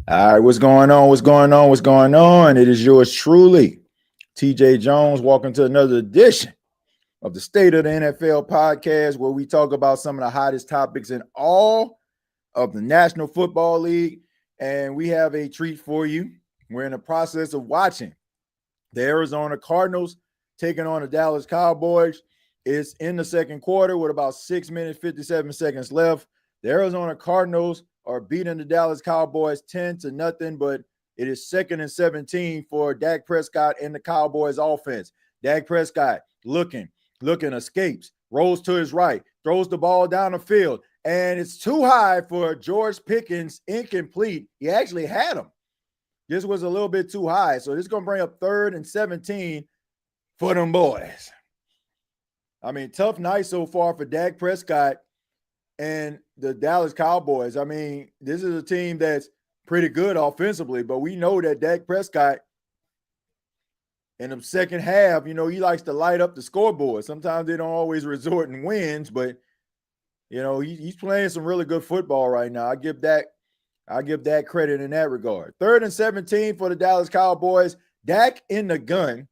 All right, what's going on? What's going on? What's going on? It is yours truly, TJ Jones. Welcome to another edition of the State of the NFL podcast, where we talk about some of the hottest topics in all of the National Football League. And we have a treat for you. We're in the process of watching the Arizona Cardinals taking on the Dallas Cowboys. It's in the second quarter with about 6 minutes, 57 seconds left. The Arizona Cardinals are beating the Dallas Cowboys 10-0, but it is 2nd and 17 for Dak Prescott and the Cowboys offense. Dak Prescott looking, escapes, rolls to his right, throws the ball down the field, and it's too high for George Pickens, incomplete. He actually had him. This was a little bit too high, so this is going to bring up 3rd and 17 for them boys. I mean, tough night so far for Dak Prescott and the Dallas Cowboys. I mean, this is a team that's pretty good offensively, but we know that Dak Prescott in the second half, he likes to light up the scoreboard. Sometimes they don't always resort in wins, but, he's playing some really good football right now. I give Dak credit in that regard. 3rd and 17 for the Dallas Cowboys. Dak in the gun.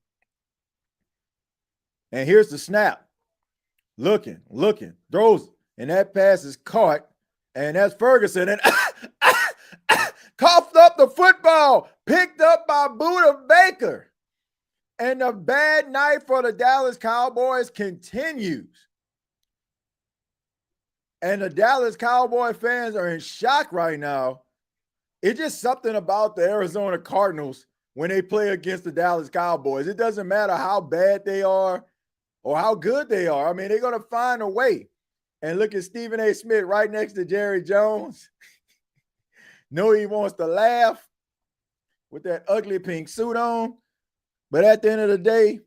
And here's the snap. Looking, throws, and that pass is caught, and that's Ferguson, and coughed up the football, picked up by Buda Baker. And the bad night for the Dallas Cowboys continues. And the Dallas Cowboy fans are in shock right now. It's just something about the Arizona Cardinals when they play against the Dallas Cowboys. It doesn't matter how bad they are or how good they are. I mean, they're going to find a way. And look at Stephen A. Smith right next to Jerry Jones. Know he wants to laugh with that ugly pink suit on. But at the end of the day,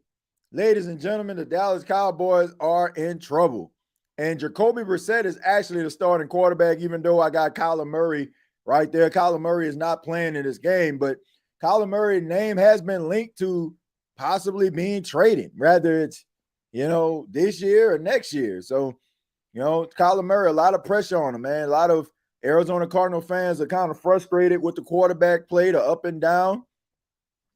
ladies and gentlemen, the Dallas Cowboys are in trouble. And Jacoby Brissett is actually the starting quarterback, even though I got Kyler Murray right there. Kyler Murray is not playing in this game, but Kyler Murray's name has been linked to possibly being traded, whether it's, this year or next year. So, Kyler Murray, a lot of pressure on him, man. A lot of Arizona Cardinal fans are kind of frustrated with the quarterback play, the up and down.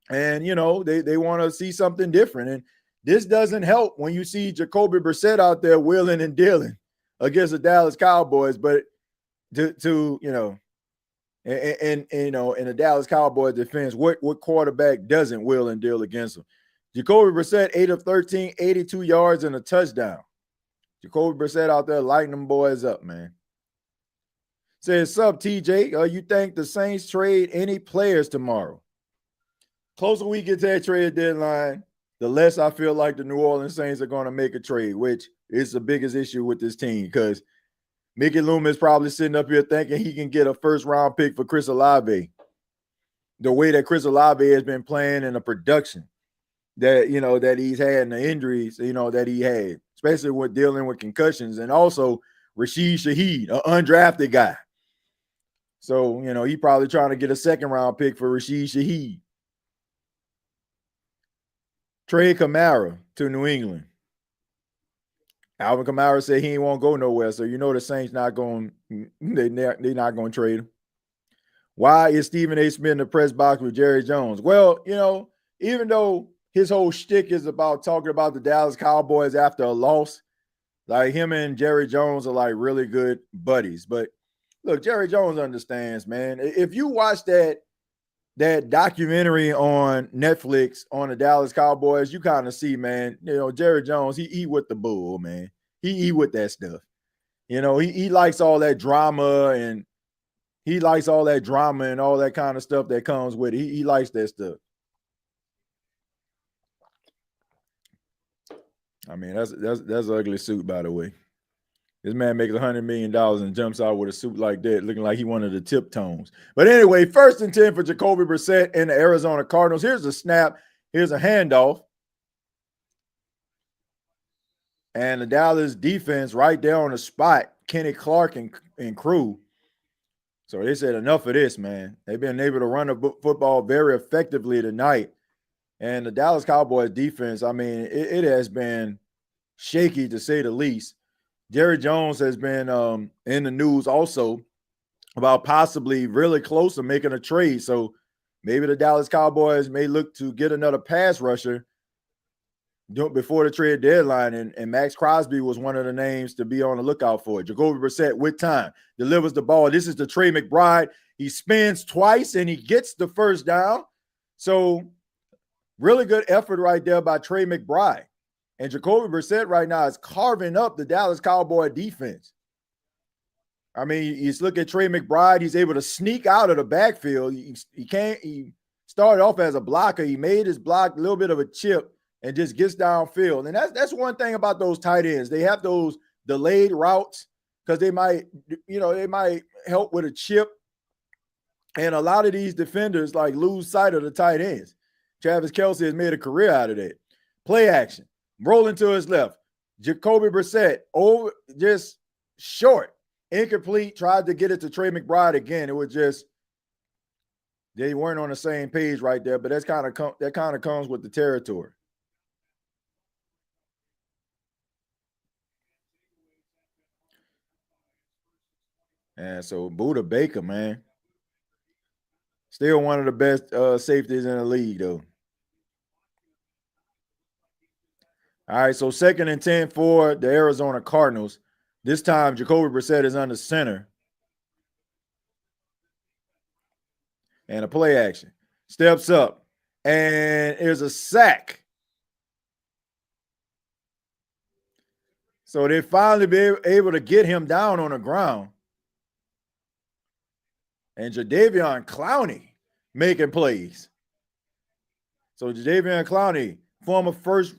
And, they want to see something different. And this doesn't help when you see Jacoby Brissett out there wheeling and dealing against the Dallas Cowboys. But in the Dallas Cowboys defense, what quarterback doesn't wheel and deal against them? Jacoby Brissett, 8 of 13, 82 yards and a touchdown. Jacoby Brissett out there lighting them boys up, man. Says, sup, TJ? You think the Saints trade any players tomorrow? Closer we get to that trade deadline, the less I feel like the New Orleans Saints are going to make a trade, which is the biggest issue with this team because Mickey Loomis probably sitting up here thinking he can get a first-round pick for Chris Olave. The way that Chris Olave has been playing in the production that he's had and the injuries, that he had, especially with dealing with concussions, and also Rashid Shaheed, an undrafted guy. So, he probably trying to get a second-round pick for Rashid Shaheed. Trade Kamara to New England. Alvin Kamara said he ain't want to go nowhere, so the Saints not going. They're not going to trade him. Why is Stephen A. Smith in the press box with Jerry Jones? Well, even though his whole shtick is about talking about the Dallas Cowboys after a loss, like him and Jerry Jones are like really good buddies. But look, Jerry Jones understands, man. If you watch that documentary on Netflix on the Dallas Cowboys, you kind of see, man, Jerry Jones, he with the bull, man. He with that stuff. He likes all that drama and all that kind of stuff that comes with it. He likes that stuff. I mean, that's an ugly suit, by the way. This man makes $100 million and jumps out with a suit like that, looking like he wanted the tip tones. But anyway, 1st and 10 for Jacoby Brissett and the Arizona Cardinals. Here's a snap. Here's a handoff. And the Dallas defense right there on the spot, Kenny Clark and crew. So they said enough of this, man. They've been able to run the football very effectively tonight. And the Dallas Cowboys defense, I mean, it has been shaky to say the least. Jerry Jones has been in the news also about possibly really close to making a trade. So maybe the Dallas Cowboys may look to get another pass rusher before the trade deadline, and Max Crosby was one of the names to be on the lookout for. Jacoby Brissett with time delivers the ball. This is the Trey McBride. He spins twice and he gets the first down. So really good effort right there by Trey McBride. And Jacoby Brissett right now is carving up the Dallas Cowboy defense. I mean, you look at Trey McBride, he's able to sneak out of the backfield. He started off as a blocker. He made his block a little bit of a chip and just gets downfield. And that's one thing about those tight ends. They have those delayed routes because they might help with a chip. And a lot of these defenders like lose sight of the tight ends. Travis Kelce has made a career out of that. Play action, rolling to his left. Jacoby Brissett over just short, incomplete. Tried to get it to Trey McBride again. It was just they weren't on the same page right there. But that kind of comes with the territory. And so Buda Baker, man, still one of the best safeties in the league, though. All right, so 2nd and 10 for the Arizona Cardinals. This time, Jacoby Brissett is under center. And a play action. Steps up. And there's a sack. So they finally be able to get him down on the ground. And Jadeveon Clowney making plays. So Jadeveon Clowney, former first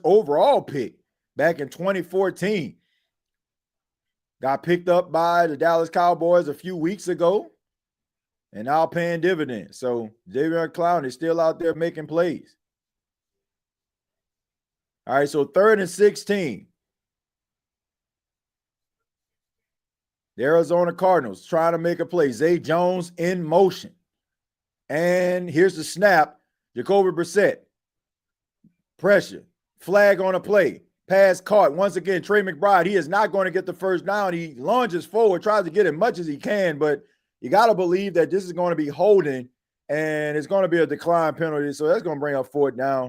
overall pick back in 2014, got picked up by the Dallas Cowboys a few weeks ago and now paying dividends. So Jadeveon Clowney is still out there making plays. All right, so 3rd and 16. The Arizona Cardinals trying to make a play. Zay Jones in motion. And here's the snap. Jacoby Brissett. Pressure. Flag on a play. Pass caught. Once again, Trey McBride, he is not going to get the first down. He lunges forward, tries to get as much as he can, but you got to believe that this is going to be holding, and it's going to be a decline penalty, so that's going to bring up 4th down.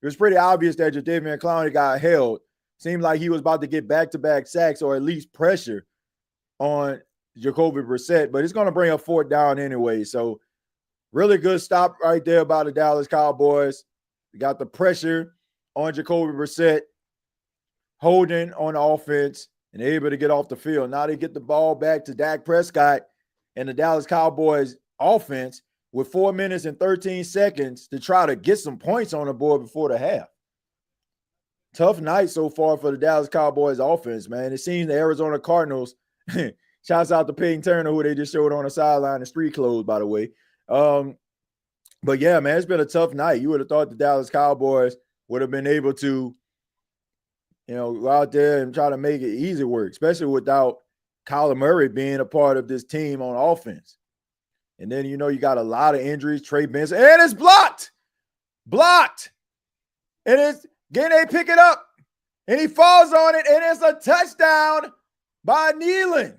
It was pretty obvious that Jadeveon Clowney got held. Seemed like he was about to get back-to-back sacks or at least pressure on Jacoby Brissett, but it's going to bring up 4th down anyway. So really good stop right there by the Dallas Cowboys. We got the pressure on Jacoby Brissett, holding on offense, and able to get off the field. Now they get the ball back to Dak Prescott and the Dallas Cowboys offense with 4 minutes and 13 seconds to try to get some points on the board before the half. Tough night so far for the Dallas Cowboys offense, man. It seems the Arizona Cardinals, shouts out to Peyton Turner, who they just showed on the sideline in street clothes, by the way. But yeah, man, it's been a tough night. You would have thought the Dallas Cowboys would have been able to, go out there and try to make it easy work, especially without Kyler Murray being a part of this team on offense. And then, you got a lot of injuries. Trey Benson, and it's blocked. And it's they pick it up, and he falls on it, and it's a touchdown by Nealon.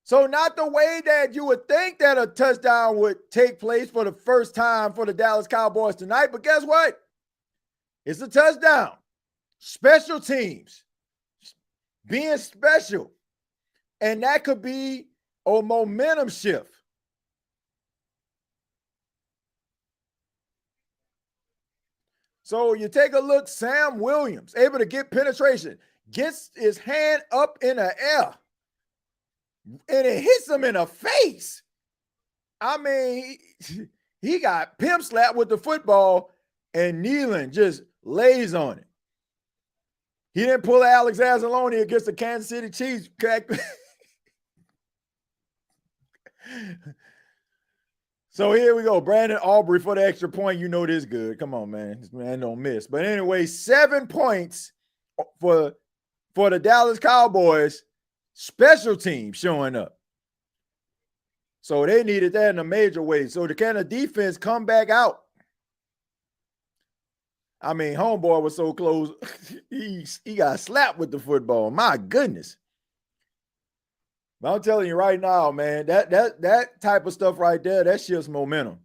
So not the way that you would think that a touchdown would take place for the first time for the Dallas Cowboys tonight, but guess what? It's a touchdown. Special teams being special. And that could be a momentum shift. So you take a look, Sam Williams, able to get penetration, gets his hand up in the air, and it hits him in the face. I mean, he got pimp slapped with the football, and Nealon just lays on it. He didn't pull Alex Anzalone against the Kansas City Chiefs. So here we go. Brandon Aubrey for the extra point. You know this good. Come on, man. This man don't miss. But anyway, 7 points for the Dallas Cowboys. Special team showing up. So they needed that in a major way. So can the defense come back out? I mean, homeboy was so close. He got slapped with the football. My goodness. But I'm telling you right now, man, that type of stuff right there, that shifts momentum.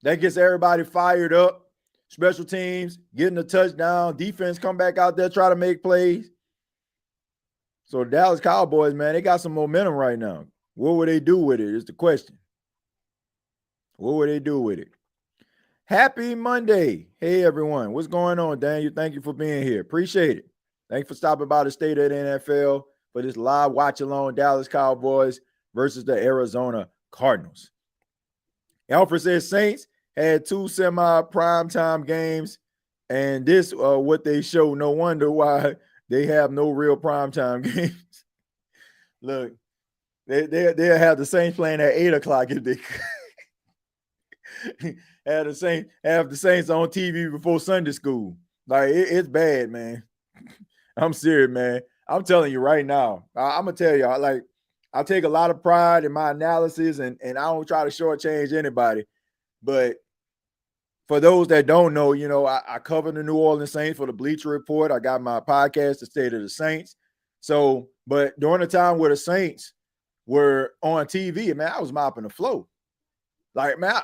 That gets everybody fired up. Special teams, getting a touchdown, defense come back out there, try to make plays. So the Dallas Cowboys, man, they got some momentum right now. What will they do with it is the question. What will they do with it? Happy Monday. Hey, everyone. What's going on, Daniel? Thank you for being here. Appreciate it. Thanks for stopping by the State of the NFL for this live watch-along Dallas Cowboys versus the Arizona Cardinals. Alfred says Saints had 2 semi-primetime games, and this what they show. No wonder why they have no real primetime games. Look, they'll have the Saints playing at 8 o'clock if they have the Saints on TV before Sunday school. Like, it's bad, man. I'm serious, man. I'm telling you right now. I'm going to tell y'all, like, I take a lot of pride in my analysis, and I don't try to shortchange anybody. But for those that don't know, you know, I cover the New Orleans Saints for the Bleacher Report. I got my podcast, The State of the Saints. So, but during the time where the Saints were on TV, man, I was mopping the floor. Like, man,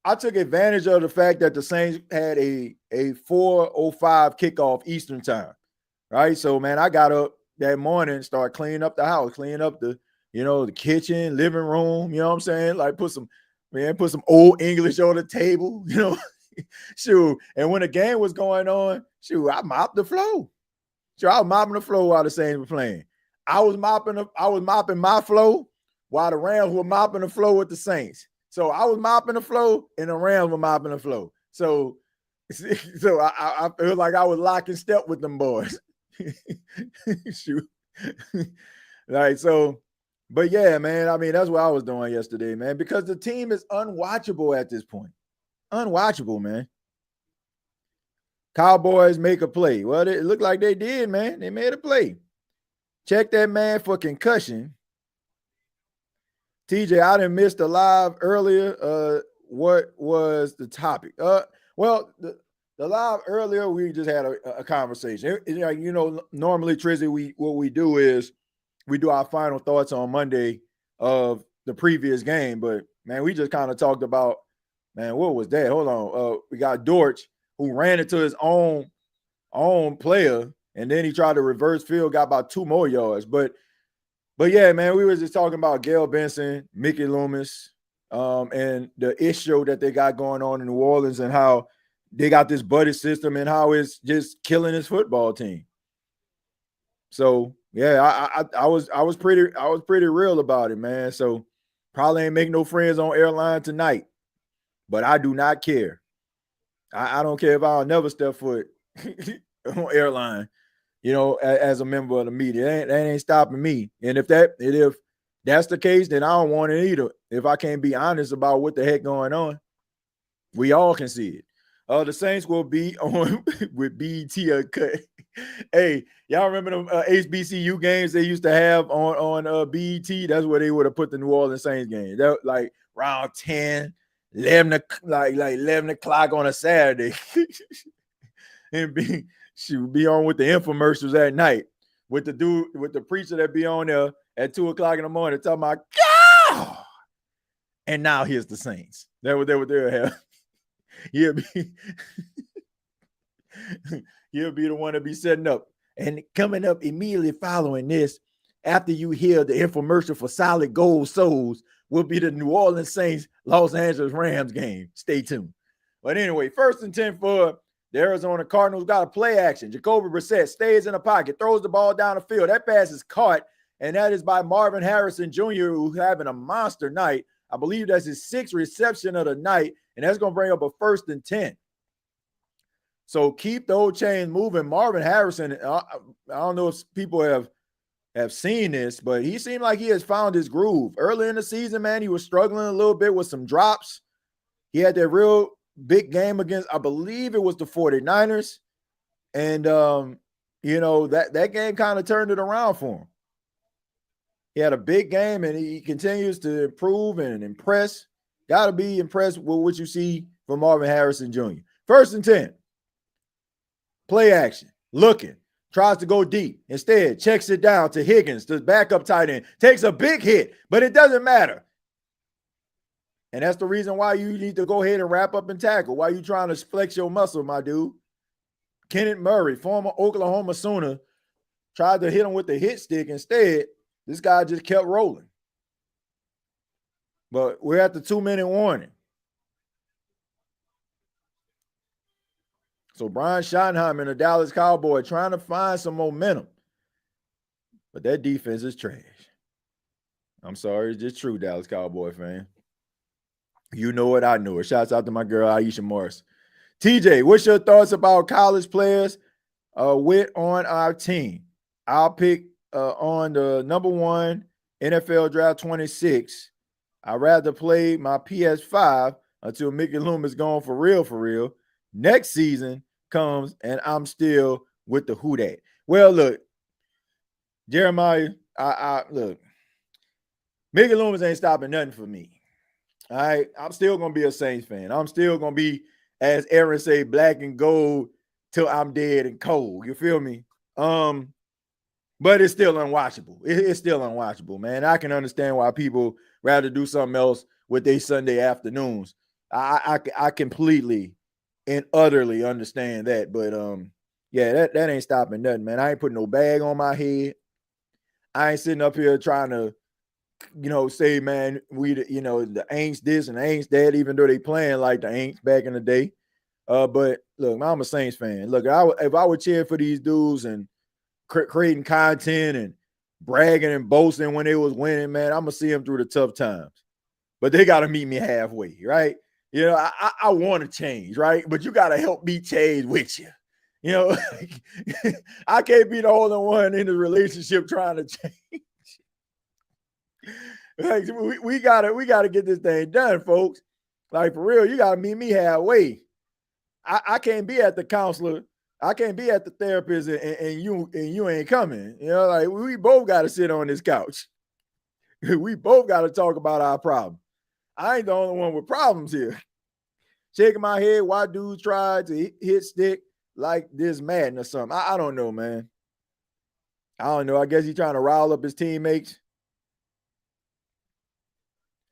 I took advantage of the fact that the Saints had a 4:05 kickoff Eastern time, right? So, man, I got up that morning and started cleaning up the house, cleaning up the kitchen, living room, you know what I'm saying? Like, put some old English on the table, you know. Shoot. And when the game was going on, shoot, I mopped the floor. Sure, I was mopping the floor while the Saints were playing. I was mopping my floor while the Rams were mopping the floor with the Saints. So I was mopping the floor and the Rams were mopping the floor. So I feel like I was locking step with them boys. Shoot. Like, so, but yeah, man, I mean, that's what I was doing yesterday, man, because the team is unwatchable at this point. Unwatchable, man. Cowboys make a play. Well, it looked like they did, man. They made a play. Check that man for concussion. TJ, I didn't miss the live earlier. What was the topic? Well, the live earlier, we just had a conversation. Normally, Trizzy, what we do is we do our final thoughts on Monday of the previous game. But, man, we just kind of talked about, man, what was that? Hold on. We got Dortch, who ran into his own player, and then he tried to reverse field, got about 2 more yards. But yeah, man, we were just talking about Gail Benson, Mickey Loomis, and the issue that they got going on in New Orleans and how they got this buddy system and how it's just killing his football team. So yeah, I was pretty real about it, man. So probably ain't make no friends on airline tonight, but I do not care. I don't care if I'll never step foot on airline, as a member of the media. That ain't stopping me. And if that's the case, then I don't want it either. If I can't be honest about what the heck going on, we all can see it. The Saints will be on with BET Uncut. Hey, y'all remember them HBCU games they used to have on BET? That's where they would have put the New Orleans Saints game. That like round 10, 11 o'clock on a Saturday. And be on with the infomercials at night with the preacher that be on there at 2 o'clock in the morning talking about God. And now here's the Saints. That what they'll have. He'll be the one to be setting up. And coming up immediately following this, after you hear the infomercial for Solid Gold Souls, will be the New Orleans Saints Los Angeles Rams game. Stay tuned. But anyway, 1st and 10 for the Arizona Cardinals. Got a play action. Jacoby Brissett stays in the pocket, throws the ball down the field. That pass is caught, and that is by Marvin Harrison Jr., who's having a monster night. I believe that's his 6th reception of the night, and that's going to bring up a 1st and 10. So keep the old chain moving. Marvin Harrison, I don't know if people have seen this, but he seemed like he has found his groove. Early in the season, man, he was struggling a little bit with some drops. He had that real big game against, I believe it was the 49ers. And, that game kind of turned it around for him. He had a big game, and he continues to improve and impress. Got to be impressed with what you see from Marvin Harrison Jr. 1st and 10. Play action. Looking. tries to go deep. Instead, checks it down to Higgins, the backup tight end. Takes a big hit, but it doesn't matter. And that's the reason why you need to go ahead and wrap up and tackle. Why you trying to flex your muscle, my dude? Kenneth Murray, former Oklahoma Sooner, tried to hit him with the hit stick. Instead, this guy just kept rolling. But we're at the 2-minute warning. So Brian Schottenheimer and the Dallas Cowboys trying to find some momentum. But that defense is trash. I'm sorry, it's just true, Dallas Cowboy fan. You know it, I know it. Shouts out to my girl, Aisha Morris. TJ, what's your thoughts about college players with on our team? I'll pick on the number 1 NFL Draft 26. I'd rather play my PS5 until Mickey Loomis gone for real. Next season comes and I'm still with the who dat. Well, look, Jeremiah, look, Mickey Loomis ain't stopping nothing for me. All right, I'm still gonna be a Saints fan. I'm still gonna be, as Aaron say, black and gold till I'm dead and cold. You feel me? But it's still unwatchable. It's still unwatchable, man. I can understand why people rather do something else with their Sunday afternoons. I completely and utterly understand that. But yeah, that ain't stopping nothing, man. I ain't putting no bag on my head. I ain't sitting up here trying to, say, man, the Aints this and the Aints that, even though they playing like the Aints back in the day. But look, I'm a Saints fan. Look, if I would cheer for these dudes and creating content and bragging and boasting when they was winning, man, I'm gonna see them through the tough times. But they gotta meet me halfway, right? I want to change, right? But you gotta help me change with you. I can't be the only one in the relationship trying to change. Like, we gotta get this thing done, folks. Like, for real, you gotta meet me halfway. I can't be at the counselor. I can't be at the therapist and you ain't coming. Like, we both got to sit on this couch. We both got to talk about our problem. I ain't the only one with problems here. Shaking my head, why dudes try to hit stick like this Madden or something? I don't know, man. I don't know. I guess he's trying to rile up his teammates.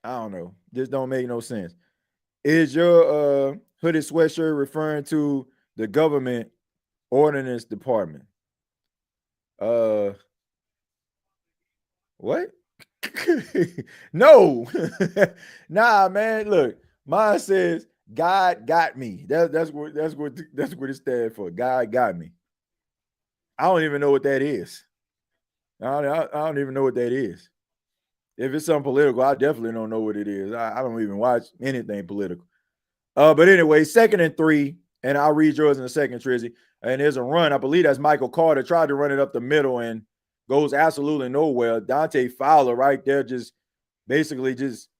I don't know. This don't make no sense. Is your hooded sweatshirt referring to the government ordinance department? What? No. Nah, man. Look, mine says God got me. That's what it stands for. God got me. I don't even know what that is. I don't even know what that is. If it's something political, I definitely don't know what it is. I don't even watch anything political. But anyway, 2nd and 3, and I'll read yours in a second, Trizzy. And there's a run. I believe that's Michael Carter tried to run it up the middle and goes absolutely nowhere. Dante Fowler right there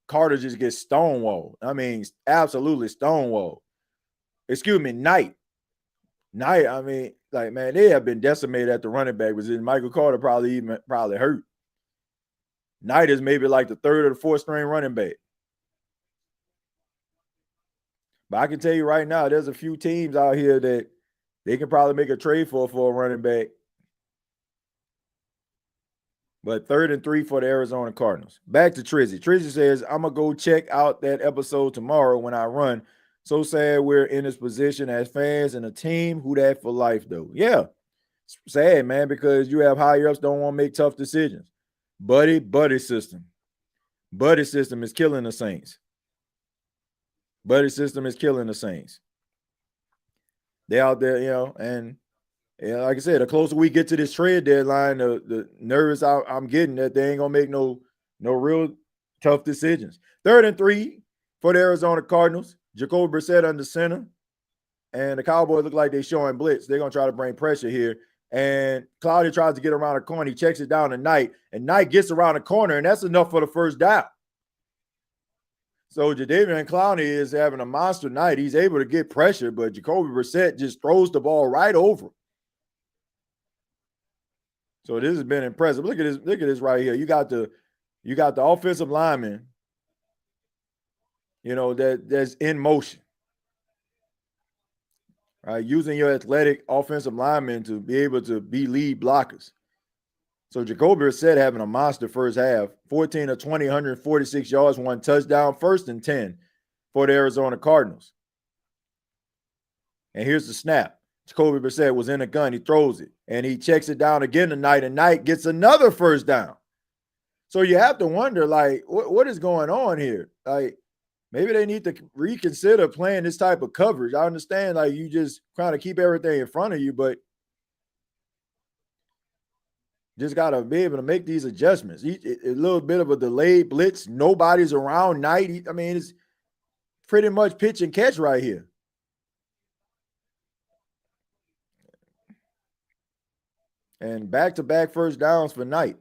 Carter just gets stonewalled. I mean, absolutely stonewalled. Excuse me, Knight, I mean, like, man, they have been decimated at the running back position. Michael Carter probably hurt. Knight is maybe like the 3rd or the 4th string running back. But I can tell you right now, there's a few teams out here that they can probably make a trade for a running back. But 3rd and 3 for the Arizona Cardinals. Back to Trizzy. Trizzy says, I'm going to go check out that episode tomorrow when I run. So sad we're in this position as fans and a team. Who that for life, though? Yeah. It's sad, man, because you have higher-ups don't want to make tough decisions. Buddy system. Buddy system is killing the Saints. Buddy system is killing the Saints. They out there, and like I said, the closer we get to this trade deadline, the nervous I'm getting that they ain't gonna make no real tough decisions. 3rd and 3 for the Arizona Cardinals. Jacoby Brissett under center, and the Cowboys look like they're showing blitz. They're gonna try to bring pressure here. And Cloudy tries to get around the corner. He checks it down to Knight, and Knight gets around the corner, and that's enough for the first down. So Jadeveon Clowney is having a monster night. He's able to get pressure, but Jacoby Brissett just throws the ball right over him. So this has been impressive. Look at this right here. You got the offensive lineman, that's in motion. right? Using your athletic offensive linemen to be able to be lead blockers. So Jacoby Brissett having a monster first half, 14 of 20, 146 yards, 1 touchdown, 1st and 10 for the Arizona Cardinals. And here's the snap. Jacoby Brissett was in a gun. He throws it, and he checks it down again tonight, and Knight gets another first down. So you have to wonder, like, what is going on here? Like, maybe they need to reconsider playing this type of coverage. I understand, like, you just trying to keep everything in front of you, but just got to be able to make these adjustments. A little bit of a delayed blitz. Nobody's around Knight. I mean, it's pretty much pitch and catch right here. And back-to-back first downs for Knight.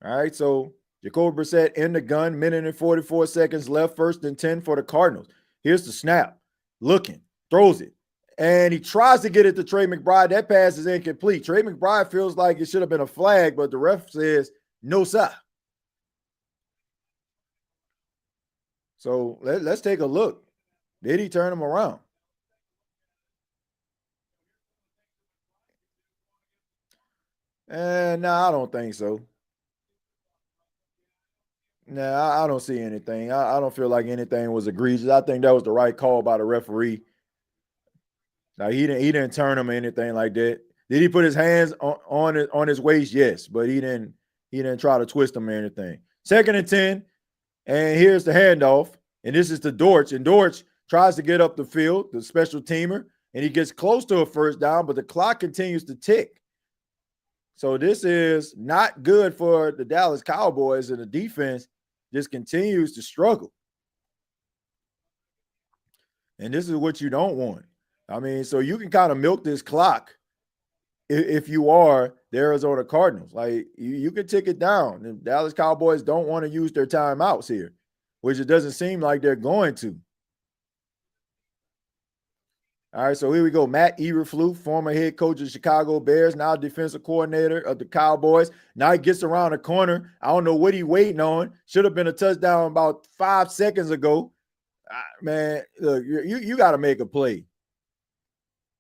All right, so Jacoby Brissett in the gun, minute and 44 seconds left, 1st and 10 for the Cardinals. Here's the snap. Looking, throws it. And he tries to get it to Trey McBride. That pass is incomplete. Trey McBride feels like it should have been a flag, but the ref says, no, sir. So let's take a look. Did he turn him around? No, I don't think so. No, I don't see anything. I don't feel like anything was egregious. I think that was the right call by the referee. Now he didn't turn him or anything like that. Did he put his hands on his waist? Yes, but he didn't try to twist him or anything. 2nd and 10, and here's the handoff, and this is to Dortch, and Dortch tries to get up the field, the special teamer, and he gets close to a first down, but the clock continues to tick. So this is not good for the Dallas Cowboys, and the defense just continues to struggle. And this is what you don't want. I mean, so you can kind of milk this clock if you are the Arizona Cardinals. Like, you can tick it down. The Dallas Cowboys don't want to use their timeouts here, which it doesn't seem like they're going to. All right, so here we go. Matt Eberflus, former head coach of the Chicago Bears, now defensive coordinator of the Cowboys. Now he gets around the corner. I don't know what he's waiting on. Should have been a touchdown about 5 seconds ago. Man, look, you got to make a play.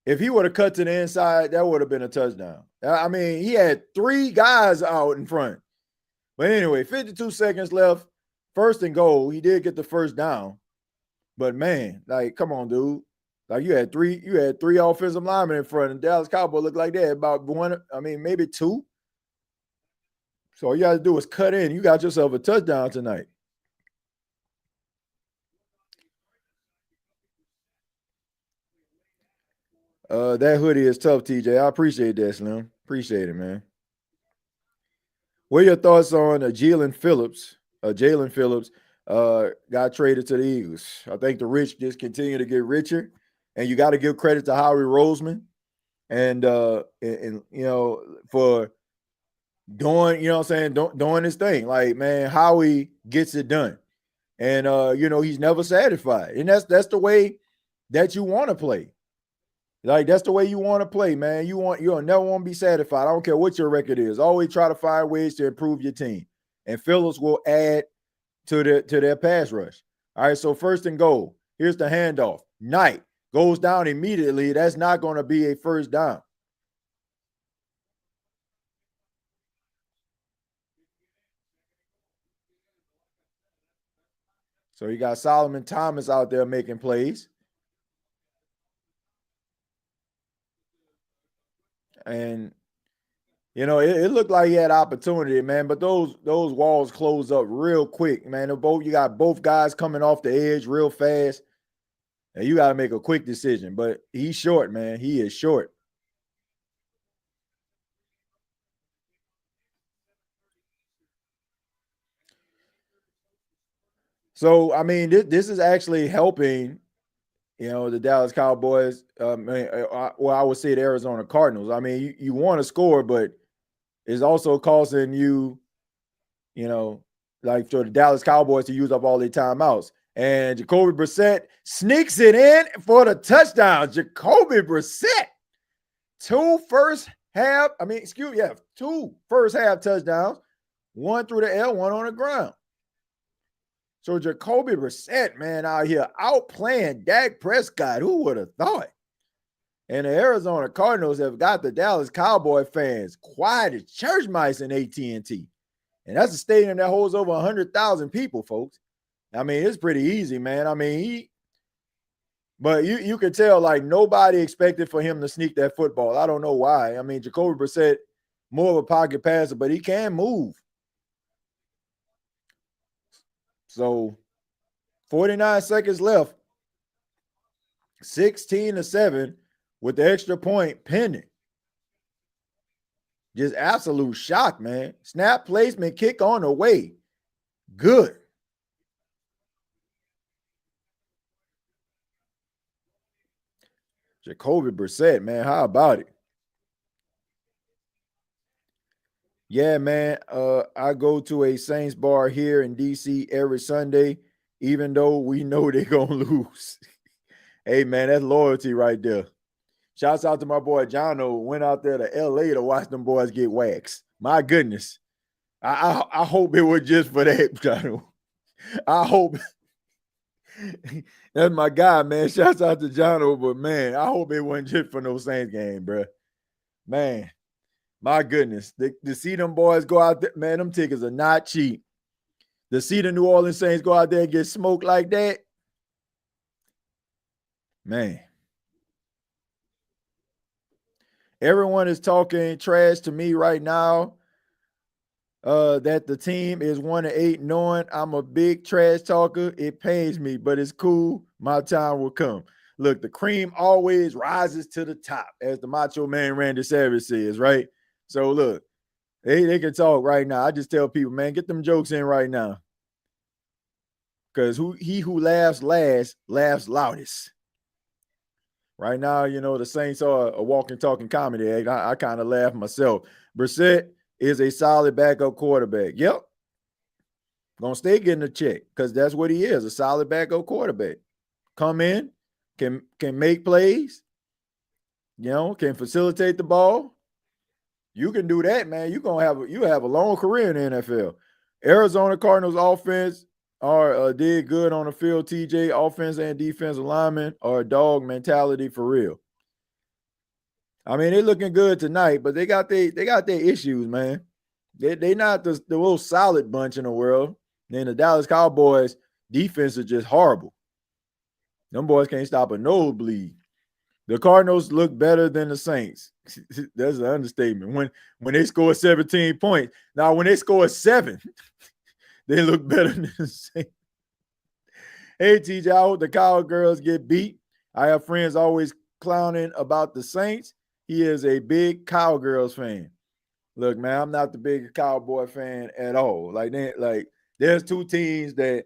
If he would have cut to the inside, that would have been a touchdown. I mean, he had 3 guys out in front. But anyway, 52 seconds left. 1st and goal. He did get the first down. But man, like, come on, dude. Like, you had three offensive linemen in front, and Dallas Cowboys looked like they had about maybe 2. So all you got to do is cut in. You got yourself a touchdown tonight. That hoodie is tough, TJ. I appreciate that, Slim. Appreciate it, man. What are your thoughts on Jalen Phillips? Jalen Phillips got traded to the Eagles. I think the rich just continue to get richer, and you got to give credit to Howie Roseman and for doing, doing his thing. Like, man, Howie gets it done. And he's never satisfied. And that's the way that you want to play. Like, that's the way you want to play, man. You'll never want to be satisfied. I don't care what your record is. Always try to find ways to improve your team. And Phillips will add to their pass rush. All right, so 1st and goal. Here's the handoff. Knight goes down immediately. That's not going to be a first down. So you got Solomon Thomas out there making plays. And it looked like he had opportunity, man. But those walls close up real quick, man. You got both guys coming off the edge real fast, and you got to make a quick decision. But he's short, man. He is short. So I mean, this is actually helping, the Dallas Cowboys. I would say the Arizona Cardinals. I mean, you want to score, but it's also causing you, like for the Dallas Cowboys to use up all their timeouts. And Jacoby Brissett sneaks it in for the touchdown. Jacoby Brissett, 2 first half touchdowns, 1 through the air, 1 on the ground. So Jacoby Brissett, man, out here outplaying Dak Prescott. Who would have thought? And the Arizona Cardinals have got the Dallas Cowboy fans quiet as church mice in AT&T. And that's a stadium that holds over 100,000 people, folks. I mean, it's pretty easy, man. I mean, but you could tell, like, nobody expected for him to sneak that football. I don't know why. I mean, Jacoby Brissett, more of a pocket passer, but he can move. So 49 seconds left. 16-7 with the extra point pending. Just absolute shock, man. Snap placement, kick on the way. Good. Jacoby Brissett, man, how about it? Yeah, man. I go to a Saints bar here in DC every Sunday, even though we know they're gonna lose. Hey, man, that's loyalty right there. Shouts out to my boy Jono. Went out there to LA to watch them boys get waxed. My goodness. I hope it was just for that, Jono. I hope. That's my guy, man. Shouts out to Jono, but man, I hope it wasn't just for no Saints game, bro. Man, my goodness. To see them boys go out there, man, them tickets are not cheap. To see the New Orleans Saints go out there and get smoked like that, man. Everyone is talking trash to me right now. That the team is 1-8, knowing I'm a big trash talker. It pains me, but it's cool. My time will come. Look, the cream always rises to the top, as the Macho Man Randy Savage says, right? So look, they can talk right now. I just tell people, man, get them jokes in right now. Because he who laughs last laughs loudest. Right now, you know, the Saints are a walking, talking comedy act. I kind of laugh myself. Brissett is a solid backup quarterback. Yep. Gonna stay getting a check because that's what he is, a solid backup quarterback. Come in, can make plays, you know, can facilitate the ball. You can do that, man. You have a long career in the NFL. Arizona Cardinals offense did good on the field. TJ, offense and defensive linemen are a dog mentality for real. I mean, they're looking good tonight, but they got their issues, man. They not the most solid bunch in the world. Then the Dallas Cowboys defense is just horrible. Them boys can't stop a nosebleed. The Cardinals look better than the Saints. That's an understatement. When they score 17 points. Now, when they score 7, they look better than the Saints. Hey, TJ, I hope the Cowgirls get beat. I have friends always clowning about the Saints. He is a big Cowgirls fan. Look, man, I'm not the biggest Cowboy fan at all. Like there's two teams that,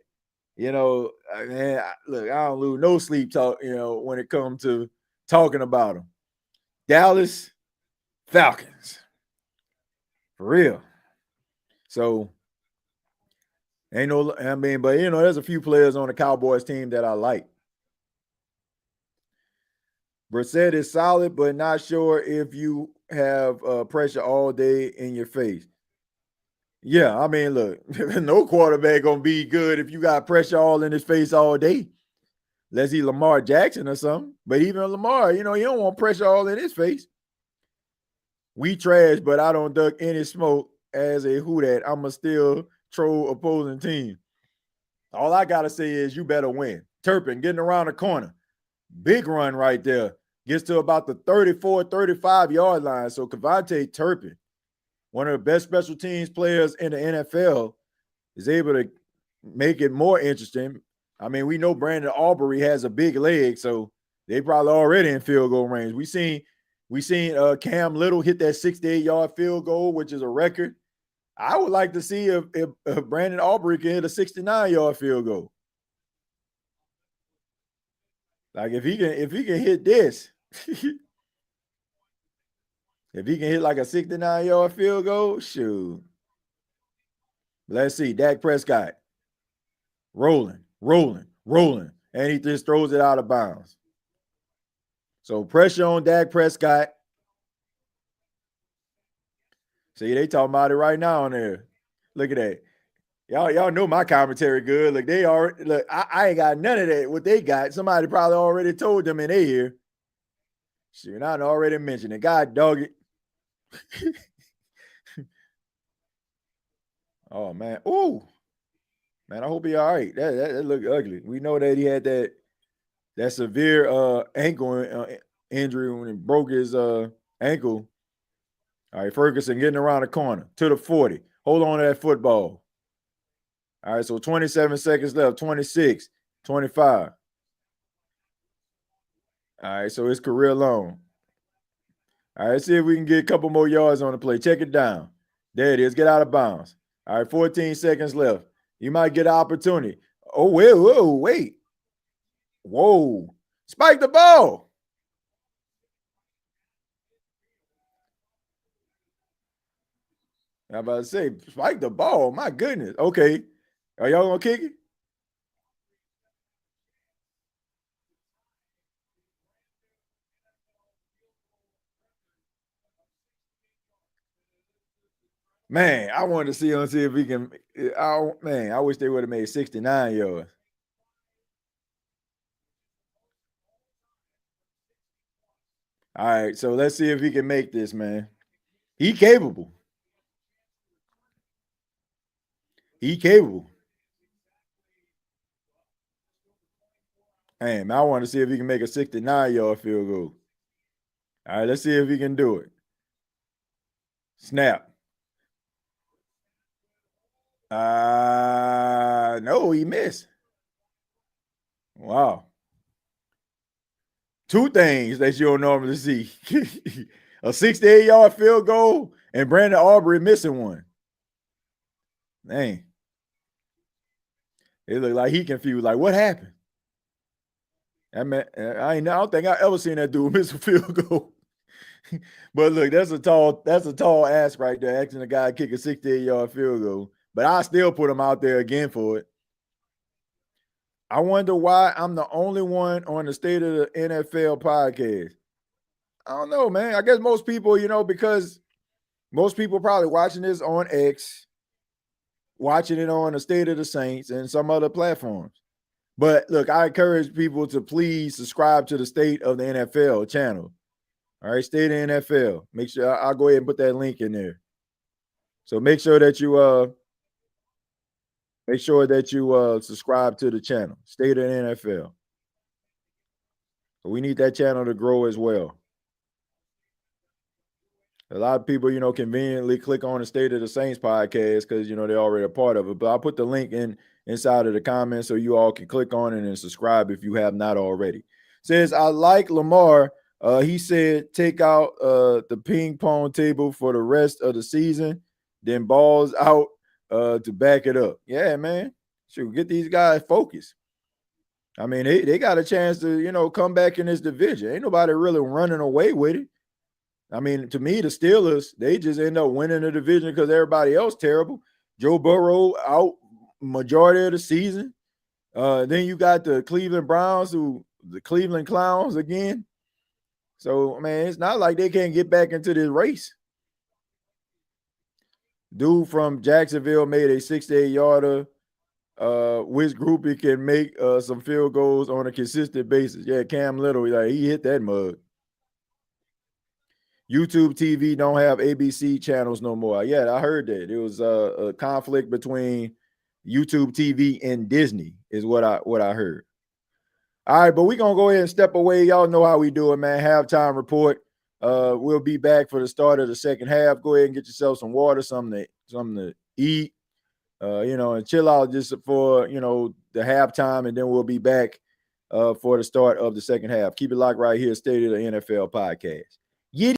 you know, man, look, I don't lose no sleep talk, you know, when it comes to talking about them. Dallas Falcons. For real. So, but you know, there's a few players on the Cowboys team that I like. Brissett is solid, but not sure if you have pressure all day in your face. Yeah, I mean, look, no quarterback gonna be good if you got pressure all in his face all day. Unless he Lamar Jackson or something. But even Lamar, you know, you don't want pressure all in his face. We trash, but I don't duck any smoke as a who that. I'ma still troll opposing team. All I gotta say is you better win. Turpin getting around the corner. Big run right there. Gets to about the 34, 35-yard line. So Kevontae Turpin, one of the best special teams players in the NFL, is able to make it more interesting. I mean, we know Brandon Aubrey has a big leg, so they probably already in field goal range. We seen Cam Little hit that 68-yard field goal, which is a record. I would like to see if Brandon Aubrey can hit a 69-yard field goal. Like if he can hit this, if he can hit like a 69-yard field goal, shoot. Let's see. Dak Prescott rolling, and he just throws it out of bounds. So pressure on Dak Prescott. See, they talking about it right now on there. Look at that. Y'all know my commentary good. Look, they already look. I ain't got none of that. What they got, somebody probably already told them in their ear. Shit, I already mentioned it. God dog it. Oh man. Ooh, man. I hope he all right. That looked ugly. We know that he had that severe ankle injury when he broke his ankle. All right, Ferguson getting around the corner to the 40. Hold on to that football. All right, so 27 seconds left. 26, 25. All right, so it's career long. All right, see if we can get a couple more yards on the play. Check it down. There it is. Get out of bounds. All right, 14 seconds left. You might get an opportunity. Oh, wait. Whoa. Spike the ball. I'm about to say, spike the ball. My goodness. Okay. Are y'all going to kick it? Man, I wanted to see if we can. I wish they would have made 69 yards. All right, so let's see if he can make this, man. He capable. He capable. Hey, man, I want to see if he can make a 69-yard field goal. All right, let's see if he can do it. Snap. No, he missed. Wow. Two things that you don't normally see. A 68-yard field goal and Brandon Aubrey missing one. Dang. It looked like he confused. Like, what happened? I don't think I ever seen that dude miss a field goal. But look, that's a tall ask right there, asking a guy to kick a 68-yard field goal. But I still put him out there again for it. I wonder why I'm the only one on the State of the NFL podcast. I don't know, man. I guess most people, because most people probably watching this on X, watching it on the State of the Saints and some other platforms. But look, I encourage people to please subscribe to the State of the NFL channel. All right, State of the NFL. Make sure I'll go ahead and put that link in there. So make sure that you subscribe to the channel, State of the NFL. We need that channel to grow as well. A lot of people, conveniently click on the State of the Saints podcast because they're already a part of it. But I'll put the link inside of the comments so you all can click on it and subscribe if you have not already. Says I like Lamar. He said take out the ping pong table for the rest of the season, then balls out to back it up. Yeah, man. Shoot, get these guys focused. I mean, they got a chance to, come back in this division. Ain't nobody really running away with it. I mean, to me, the Steelers, they just end up winning the division because everybody else terrible. Joe Burrow out majority of the season. Then you got the Cleveland Browns, the Cleveland Clowns again. So, man, it's not like they can't get back into this race. Dude from Jacksonville made a 68-yarder. Which groupie can make some field goals on a consistent basis? Yeah, Cam Little, he hit that mug. YouTube TV don't have ABC channels no more. Yeah, I heard that. It was a conflict between YouTube TV and Disney, is what I heard. All right, but we're gonna go ahead and step away. Y'all know how we do it, man. Halftime report. We'll be back for the start of the second half. Go ahead and get yourself some water, something to eat, and chill out just for the halftime, and then we'll be back for the start of the second half. Keep it locked right here, State of the NFL podcast. Yeah.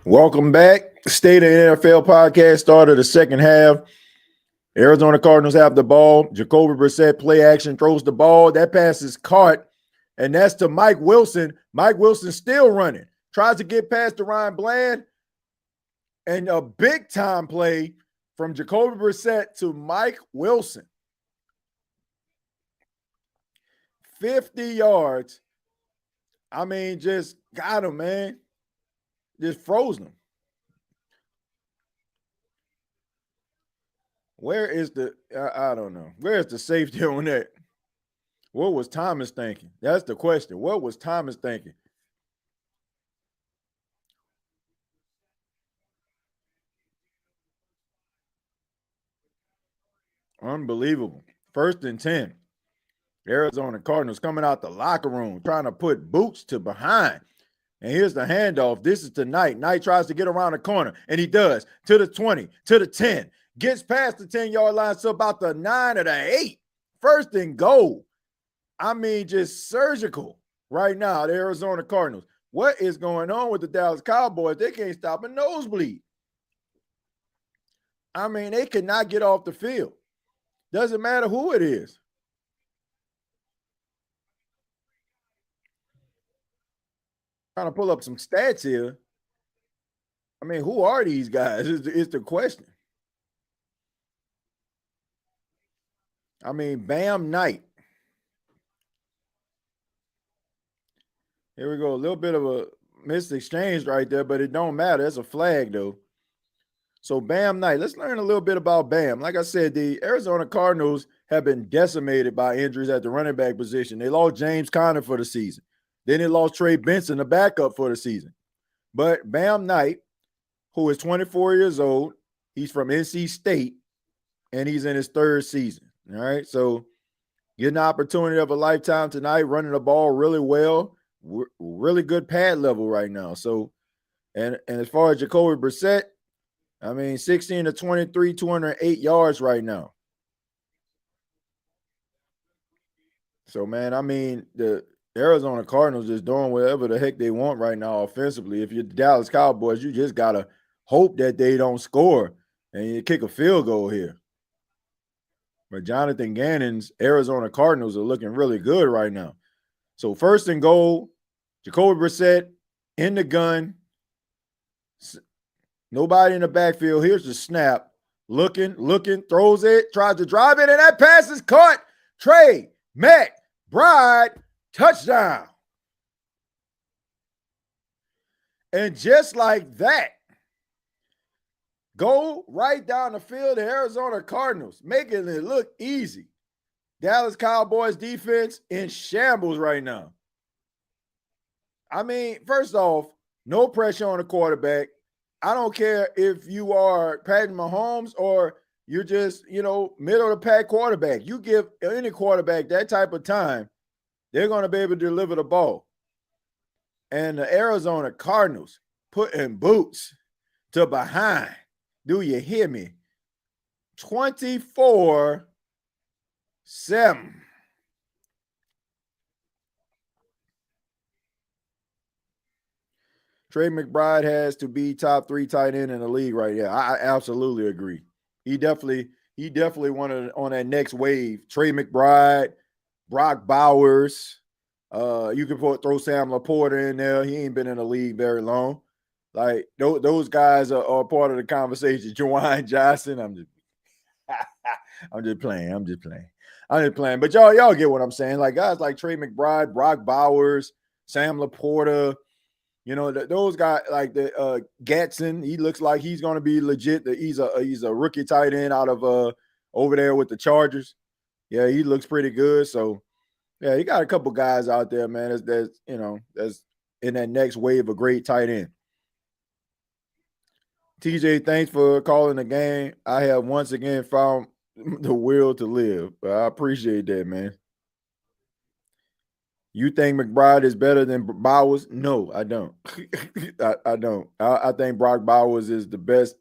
Welcome back. State of NFL podcast started the second half. Arizona Cardinals have the ball. Jacoby Brissett play action, throws the ball. That pass is caught, and that's to Mike Wilson. Mike Wilson still running. Tries to get past to Ryan Bland, and a big-time play from Jacoby Brissett to Mike Wilson. 50 yards. I mean, just got him, man. Just frozen him. Where is the, I don't know. Where's the safety on that? What was Thomas thinking? That's the question. What was Thomas thinking? Unbelievable. 1st and 10. Arizona Cardinals coming out the locker room, trying to put boots to behind. And here's the handoff. This is to Knight. Knight tries to get around the corner, and he does. To the 20, to the 10. Gets past the 10-yard line to about the 9 or the 8. 1st and goal. I mean, just surgical right now, the Arizona Cardinals. What is going on with the Dallas Cowboys? They can't stop a nosebleed. I mean, they cannot get off the field. Doesn't matter who it is. Trying to pull up some stats here. I mean, who are these guys is the question. I mean, Bam Knight. Here we go. A little bit of a missed exchange right there, but it don't matter. It's a flag, though. So Bam Knight, let's learn a little bit about Bam. Like I said, the Arizona Cardinals have been decimated by injuries at the running back position. They lost James Conner for the season. Then they lost Trey Benson, the backup for the season. But Bam Knight, who is 24 years old, he's from NC State, and he's in his 3rd season. All right, so getting the opportunity of a lifetime tonight, running the ball really well, really good pad level right now. So, and as far as Jacoby Brissett, I mean, 16 to 23, 208 yards right now. So, man, I mean, the Arizona Cardinals is doing whatever the heck they want right now offensively. If you're the Dallas Cowboys, you just got to hope that they don't score and you kick a field goal here. But Jonathan Gannon's Arizona Cardinals are looking really good right now. So 1st and goal, Jacoby Brissett in the gun. Nobody in the backfield. Here's the snap. Looking, throws it, tries to drive it, and that pass is caught. Trey McBride, touchdown. And just like that, go right down the field, the Arizona Cardinals, making it look easy. Dallas Cowboys defense in shambles right now. I mean, first off, no pressure on the quarterback. I don't care if you are Patrick Mahomes or you're just, middle of the pack quarterback. You give any quarterback that type of time, they're going to be able to deliver the ball. And the Arizona Cardinals putting boots to behind. Do you hear me? 24-7. Trey McBride has to be top 3 tight end in the league right now. I absolutely agree. He definitely wanted on that next wave. Trey McBride, Brock Bowers. You can throw Sam Laporta in there. He ain't been in the league very long. Like those guys are part of the conversation. Juwan Johnson. I'm just playing. But y'all get what I'm saying. Like guys like Trey McBride, Brock Bowers, Sam Laporta. Those guys like the Gatson. He looks like he's going to be legit. He's a rookie tight end out of over there with the Chargers. Yeah, he looks pretty good. So yeah, you got a couple guys out there, man. That's in that next wave of great tight end. TJ, thanks for calling the game. I have once again found the will to live. I appreciate that, man. You think McBride is better than Bowers? No, I don't. I don't. I think Brock Bowers is the best,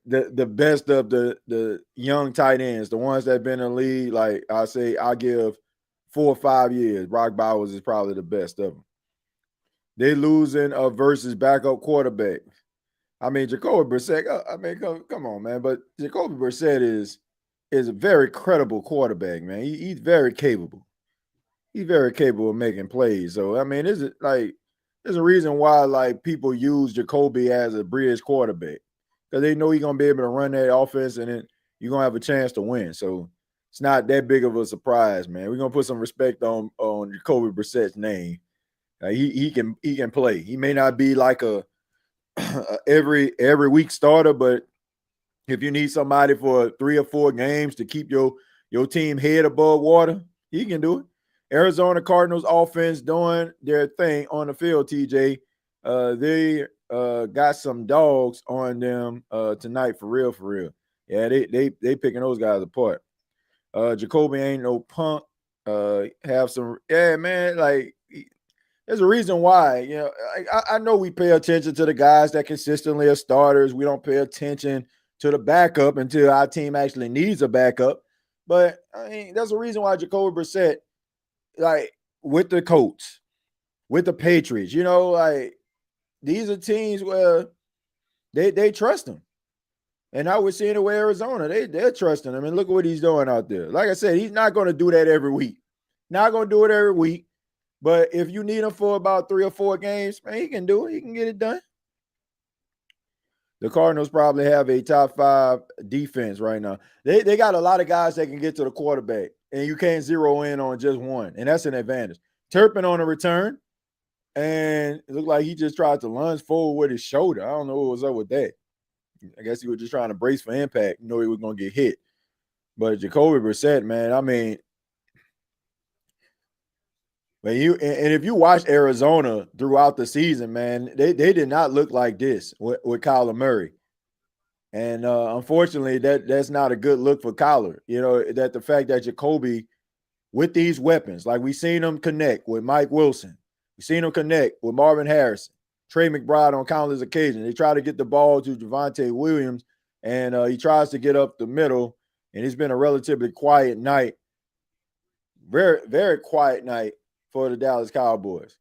the best of the young tight ends, the ones that have been in the league. Like I say, I give 4 or 5 years. Brock Bowers is probably the best of them. They losing versus backup quarterback. I mean, Jacoby Brissett. I mean, come on, man. But Jacoby Brissett is a very credible quarterback, man. He's very capable. He's very capable of making plays. So I mean, there's a reason why like people use Jacoby as a bridge quarterback because they know he's gonna be able to run that offense and then you're gonna have a chance to win. So it's not that big of a surprise, man. We're gonna put some respect on Jacoby Brissett's name. He can play. He may not be like a every week starter, but if you need somebody for 3 or 4 games to keep your team head above water, he can do it. Arizona Cardinals offense doing their thing on the field, TJ. They got some dogs on them tonight for real, for real. Yeah, they picking those guys apart. Jacoby ain't no punk. Have some, yeah, man, like there's a reason why, you know, I know we pay attention to the guys that consistently are starters. We don't pay attention to the backup until our team actually needs a backup. But I mean, there's a reason why Jacoby Brissett, like with the Colts, with the Patriots, you know, like these are teams where they trust him. And now we're seeing it with Arizona. They're trusting him. And look at what he's doing out there. Like I said, he's not going to do that every week. Not going to do it every week. But if you need him for about 3 or 4 games, man, he can do it. He can get it done. The Cardinals probably have a top 5 defense right now. They got a lot of guys that can get to the quarterback, and you can't zero in on just one, and that's an advantage. Turpin on a return, and it looked like he just tried to lunge forward with his shoulder. I don't know what was up with that. I guess he was just trying to brace for impact. You know he was going to get hit. But Jacoby Brissett, man, I mean, when and if you watch Arizona throughout the season, man, they did not look like this with Kyler Murray. And unfortunately, that's not a good look for Kyler. You know, that the fact that Jacoby, with these weapons, like we've seen him connect with Mike Wilson. We've seen him connect with Marvin Harrison, Trey McBride on countless occasions. They try to get the ball to Javonte Williams, and he tries to get up the middle, and it's been a relatively quiet night. Very, very quiet night for the Dallas Cowboys.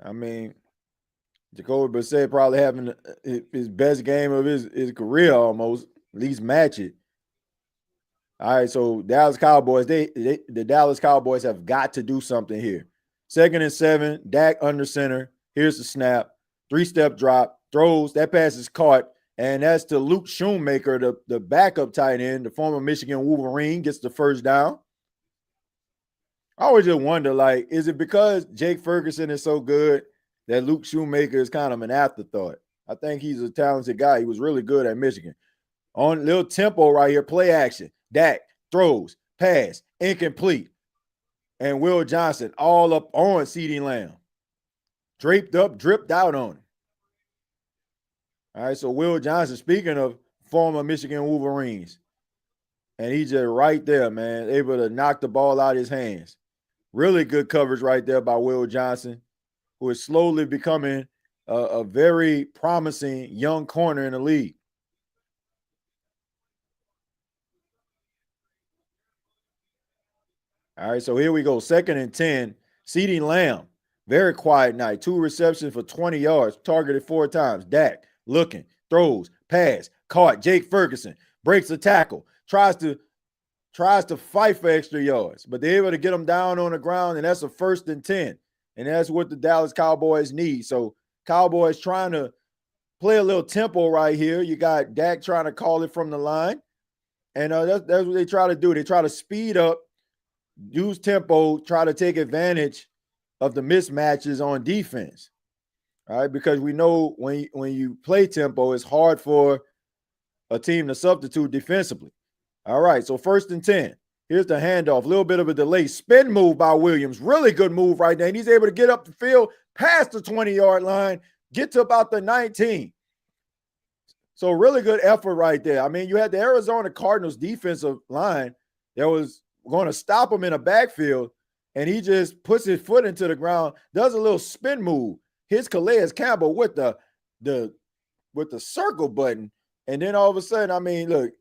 I mean, Jacoby Brissett probably having his best game of his career almost, at least match it. All right, so Dallas Cowboys, the Dallas Cowboys have got to do something here. 2nd and 7, Dak under center. Here's the snap. 3-step drop, throws, that pass is caught, and that's to Luke Shoemaker, the backup tight end, the former Michigan Wolverine, gets the first down. I always just wonder, like, is it because Jake Ferguson is so good that Luke Shoemaker is kind of an afterthought? I think he's a talented guy. He was really good at Michigan. On little tempo right here, play action. Dak throws, pass, incomplete. And Will Johnson all up on CeeDee Lamb. Draped up, dripped out on him. All right, so Will Johnson, speaking of former Michigan Wolverines, and he's just right there, man, able to knock the ball out of his hands. Really good coverage right there by Will Johnson, who is slowly becoming a very promising young corner in the league. All right, so here we go. 2nd and 10. CeeDee Lamb, very quiet night. 2 receptions for 20 yards, targeted 4 times. Dak looking, throws, pass, caught. Jake Ferguson breaks the tackle, tries to fight for extra yards, but they're able to get them down on the ground, and that's a 1st and 10. And that's what the Dallas Cowboys need. So Cowboys trying to play a little tempo right here. You got Dak trying to call it from the line, and that's what they try to do. They try to speed up, use tempo, try to take advantage of the mismatches on defense. All right, because we know when you play tempo, it's hard for a team to substitute defensively. All right, so 1st and 10. Here's the handoff. A little bit of a delay. Spin move by Williams. Really good move right there. And he's able to get up the field past the 20-yard line, get to about the 19. So really good effort right there. I mean, you had the Arizona Cardinals defensive line that was going to stop him in a backfield, and he just puts his foot into the ground, does a little spin move, hits Calais Campbell with the circle button, and then all of a sudden, I mean, look,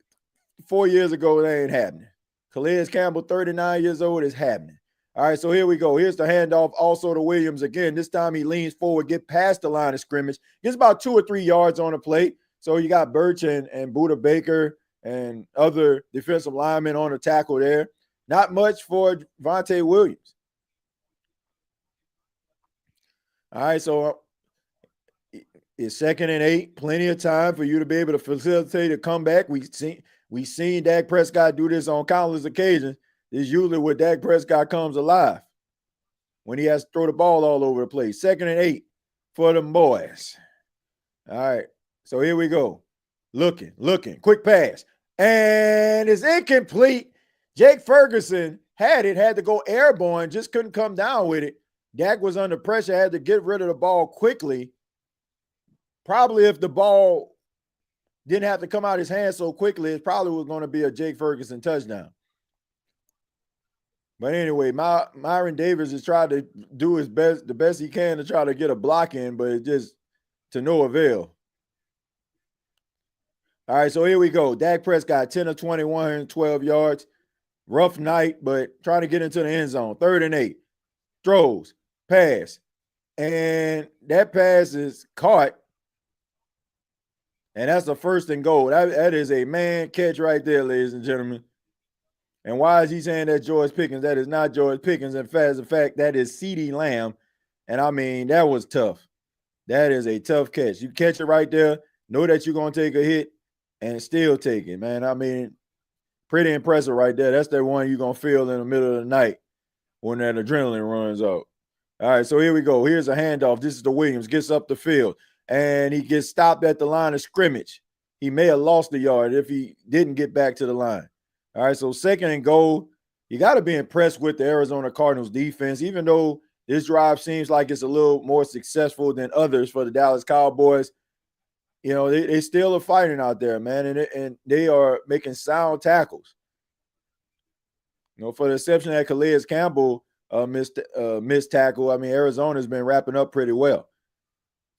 4 years ago, it ain't happening. Calais Campbell, 39 years old, is happening. All right, so here we go. Here's the handoff also to Williams again. This time he leans forward, get past the line of scrimmage, gets about 2 or 3 yards on the plate. So you got Birch and Buda Baker and other defensive linemen on the tackle there. Not much for Vontae Williams. All right, so it's 2nd and 8. Plenty of time for you to be able to facilitate a comeback. We've seen Dak Prescott do this on countless occasions. This is usually where Dak Prescott comes alive, when he has to throw the ball all over the place. 2nd and 8 for the boys. All right, so here we go. Looking, quick pass. And it's incomplete. Jake Ferguson had to go airborne, just couldn't come down with it. Dak was under pressure, had to get rid of the ball quickly. Probably if the ball didn't have to come out his hand so quickly, it probably was going to be a Jake Ferguson touchdown. But anyway, Myron Davis has tried to do the best he can to try to get a block in, but it just to no avail. All right, so here we go. Dak Prescott, 10 of 21, 112 yards. Rough night, but trying to get into the end zone. 3rd and 8. Throws, pass, and that pass is caught. And that's the 1st and goal. That is a man catch right there, ladies and gentlemen. And why is he saying that George Pickens? That is not George Pickens. In fact, that is CeeDee Lamb. And I mean, that was tough. That is a tough catch. You catch it right there, know that you're going to take a hit, and still take it, man. I mean, pretty impressive right there. That's the one you're going to feel in the middle of the night when that adrenaline runs out. All right, so here we go. Here's a handoff. This is the Williams. Gets up the field, and he gets stopped at the line of scrimmage. He may have lost the yard if he didn't get back to the line. All right, so 2nd and goal. You got to be impressed with the Arizona Cardinals defense, even though this drive seems like it's a little more successful than others for the Dallas Cowboys. You know, they still are fighting out there, man, and they are making sound tackles. You know, for the exception that Calais Campbell missed tackle, I mean, Arizona's been wrapping up pretty well.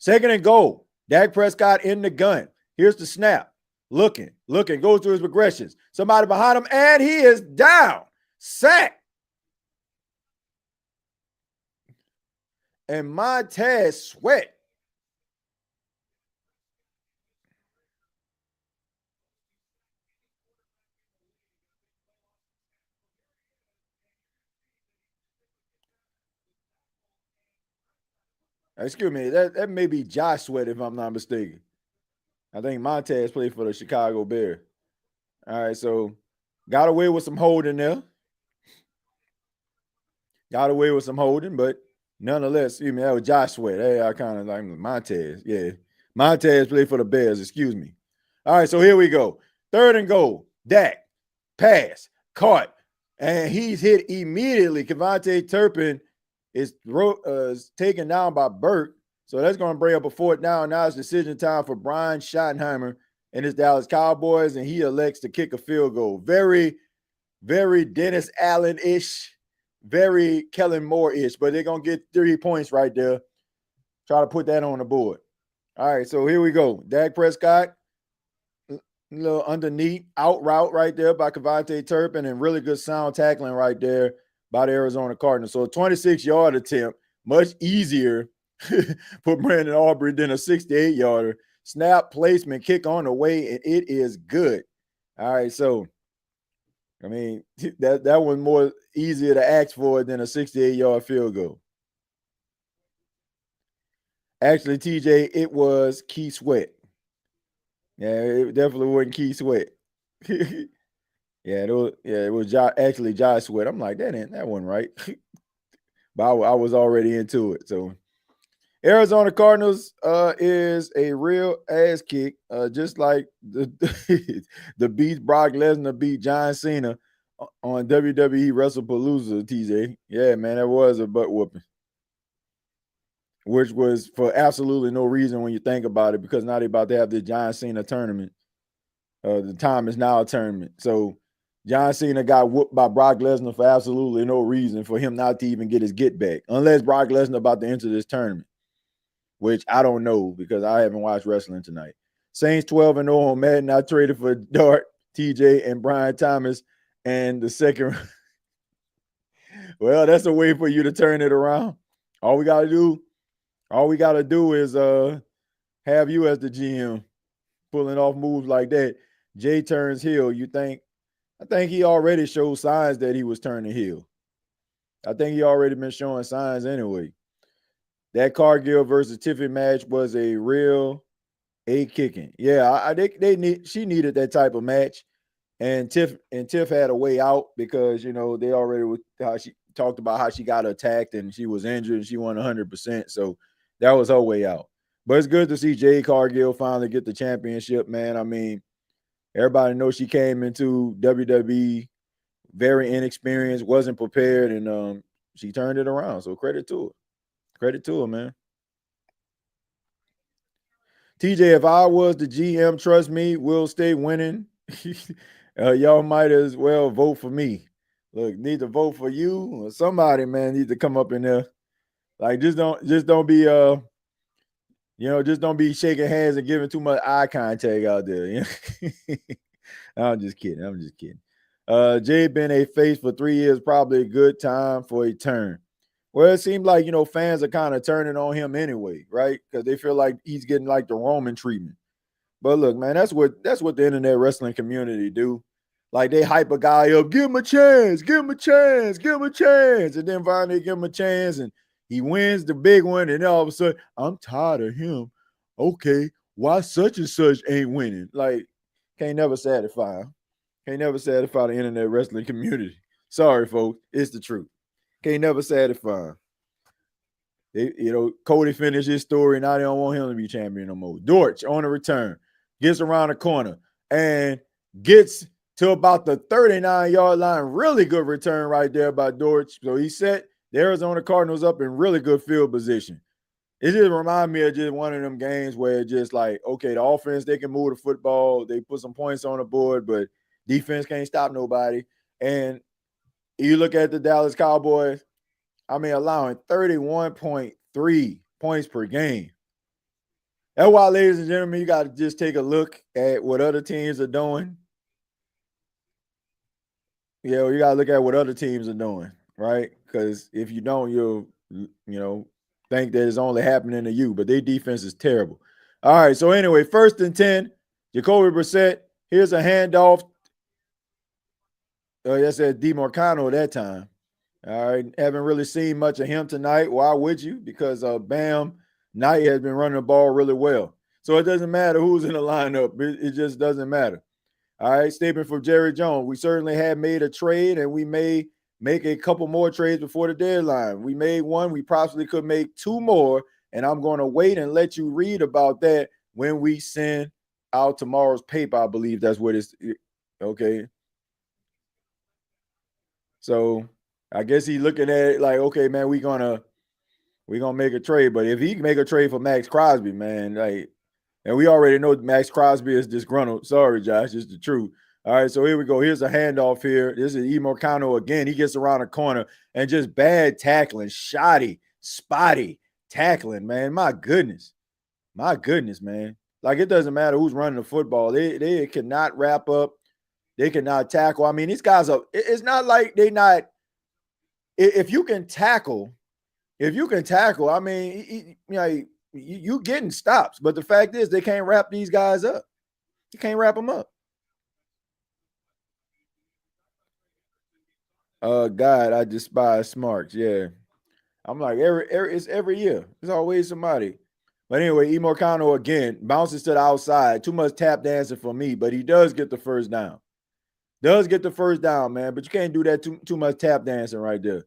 2nd and goal. Dak Prescott in the gun. Here's the snap. Looking, goes through his progressions. Somebody behind him, and he is down. Sack. And Montez Sweat. Excuse me, that may be Josh Sweat, if I'm not mistaken. I think Montez played for the Chicago Bears. All right, so got away with some holding there. But nonetheless, excuse me, that was Josh Sweat. Hey, I kind of like Montez. Yeah, Montez played for the Bears, excuse me. All right, so here we go. 3rd and goal. Dak, pass, caught, and he's hit immediately. Kevontae Turpin is taken down by Burke. So that's going to bring up a 4th down. Now it's decision time for Brian Schottenheimer and his Dallas Cowboys, and he elects to kick a field goal. Very, very Dennis Allen-ish, very Kellen Moore-ish, but they're going to get 3 points right there. Try to put that on the board. All right, so here we go. Dak Prescott, a little underneath, out route right there by Kevontae Turpin, and really good sound tackling right there by the Arizona Cardinals. So a 26-yard attempt, much easier for Brandon Aubrey than a 68-yarder. Snap, placement, kick on the way, and it is good. All right, so I mean, that was more easier to ask for than a 68-yard field goal. Actually, TJ, it was Keith Sweat. Yeah, it definitely wasn't Keith Sweat. it was actually Josh Sweat. I'm like, that wasn't right. But I was already into it. So Arizona Cardinals is a real ass kick, just like the beat Brock Lesnar beat John Cena on WWE WrestlePalooza, TJ. Yeah, man, that was a butt whooping, which was for absolutely no reason when you think about it, because now they're about to have the John Cena tournament. The time is now a tournament. So John Cena got whooped by Brock Lesnar for absolutely no reason for him not to even get his get back, unless Brock Lesnar about to enter this tournament, which I don't know because I haven't watched wrestling tonight. Saints 12-0 on Madden. I traded for Dart, TJ, and Brian Thomas, and the second Well, that's a way for you to turn it around. All we gotta do is have you as the GM pulling off moves like that. Jay turns heel. I think he already showed signs that he was turning heel. I think he already been showing signs anyway. That Cargill versus Tiffany match was a real kicking. Yeah, she needed that type of match. And Tiff had a way out because they already how she talked about how she got attacked and she was injured and she won 100%. So that was her way out. But it's good to see Jade Cargill finally get the championship, man. I mean, everybody knows she came into WWE very inexperienced, wasn't prepared, and she turned it around. So credit to her. Credit to her, man. TJ, if I was the GM, trust me, we'll stay winning. Y'all might as well vote for me. Look, need to vote for you or somebody, man. Need to come up in there. Like, just don't be just don't be shaking hands and giving too much eye contact out there. I'm just kidding. Jay been a face for 3 years, probably a good time for a turn. Well, it seemed like fans are kind of turning on him anyway, right? Because they feel like he's getting like the Roman treatment. But look, man, that's what the internet wrestling community do. Like, they hype a guy up, give him a chance, and then finally give him a chance, and he wins the big one, and then all of a sudden, I'm tired of him. Okay, why such and such ain't winning? Like, can't never satisfy him. Can't never satisfy the internet wrestling community. Sorry, folks, it's the truth. Can't never satisfy him. Cody finished his story. Now they don't want him to be champion no more. Dortch on the return, gets around the corner and gets to about the 39-yard line. Really good return right there by Dortch. So he set the Arizona Cardinals up in really good field position. It just reminds me of just one of them games where it's just like, okay, the offense, they can move the football. They put some points on the board, but defense can't stop nobody. And you look at the Dallas Cowboys, I mean, allowing 31.3 points per game. That's why, ladies and gentlemen, you got to just take a look at what other teams are doing. Yeah, you got to look at what other teams are doing, right? Because if you don't, you'll, think that it's only happening to you. But their defense is terrible. All right, so anyway, 1st and 10, Jacoby Brissett. Here's a handoff. That's at DeMarcano that time. All right, haven't really seen much of him tonight. Why would you? Because Bam Knight has been running the ball really well. So it doesn't matter who's in the lineup. It just doesn't matter. All right, statement from Jerry Jones. We certainly have made a trade, and we may make a couple more trades before the deadline. We made one. We possibly could make 2 more, and I'm going to wait and let you read about that when we send out tomorrow's paper. I believe that's what it's – okay. So I guess he's looking at it like, okay, man, we're gonna make a trade. But if he can make a trade for Max Crosby, man, like, and we already know Max Crosby is disgruntled. Sorry, Josh, it's the truth. All right, so here we go. Here's a handoff here. This is Imorcano again. He gets around the corner and just bad tackling, shoddy, spotty tackling, man. My goodness, man. Like, it doesn't matter who's running the football. They cannot wrap up. They cannot tackle. I mean, these guys are. It's not like they not. If you can tackle, I mean, you getting stops. But the fact is, they can't wrap these guys up. You can't wrap them up. God, I despise smarts. Yeah, I'm like it's every year. There's always somebody. But anyway, Imorcano again bounces to the outside. Too much tap dancing for me, but he does get the first down. Does get the first down, man. But you can't do that too much tap dancing right there.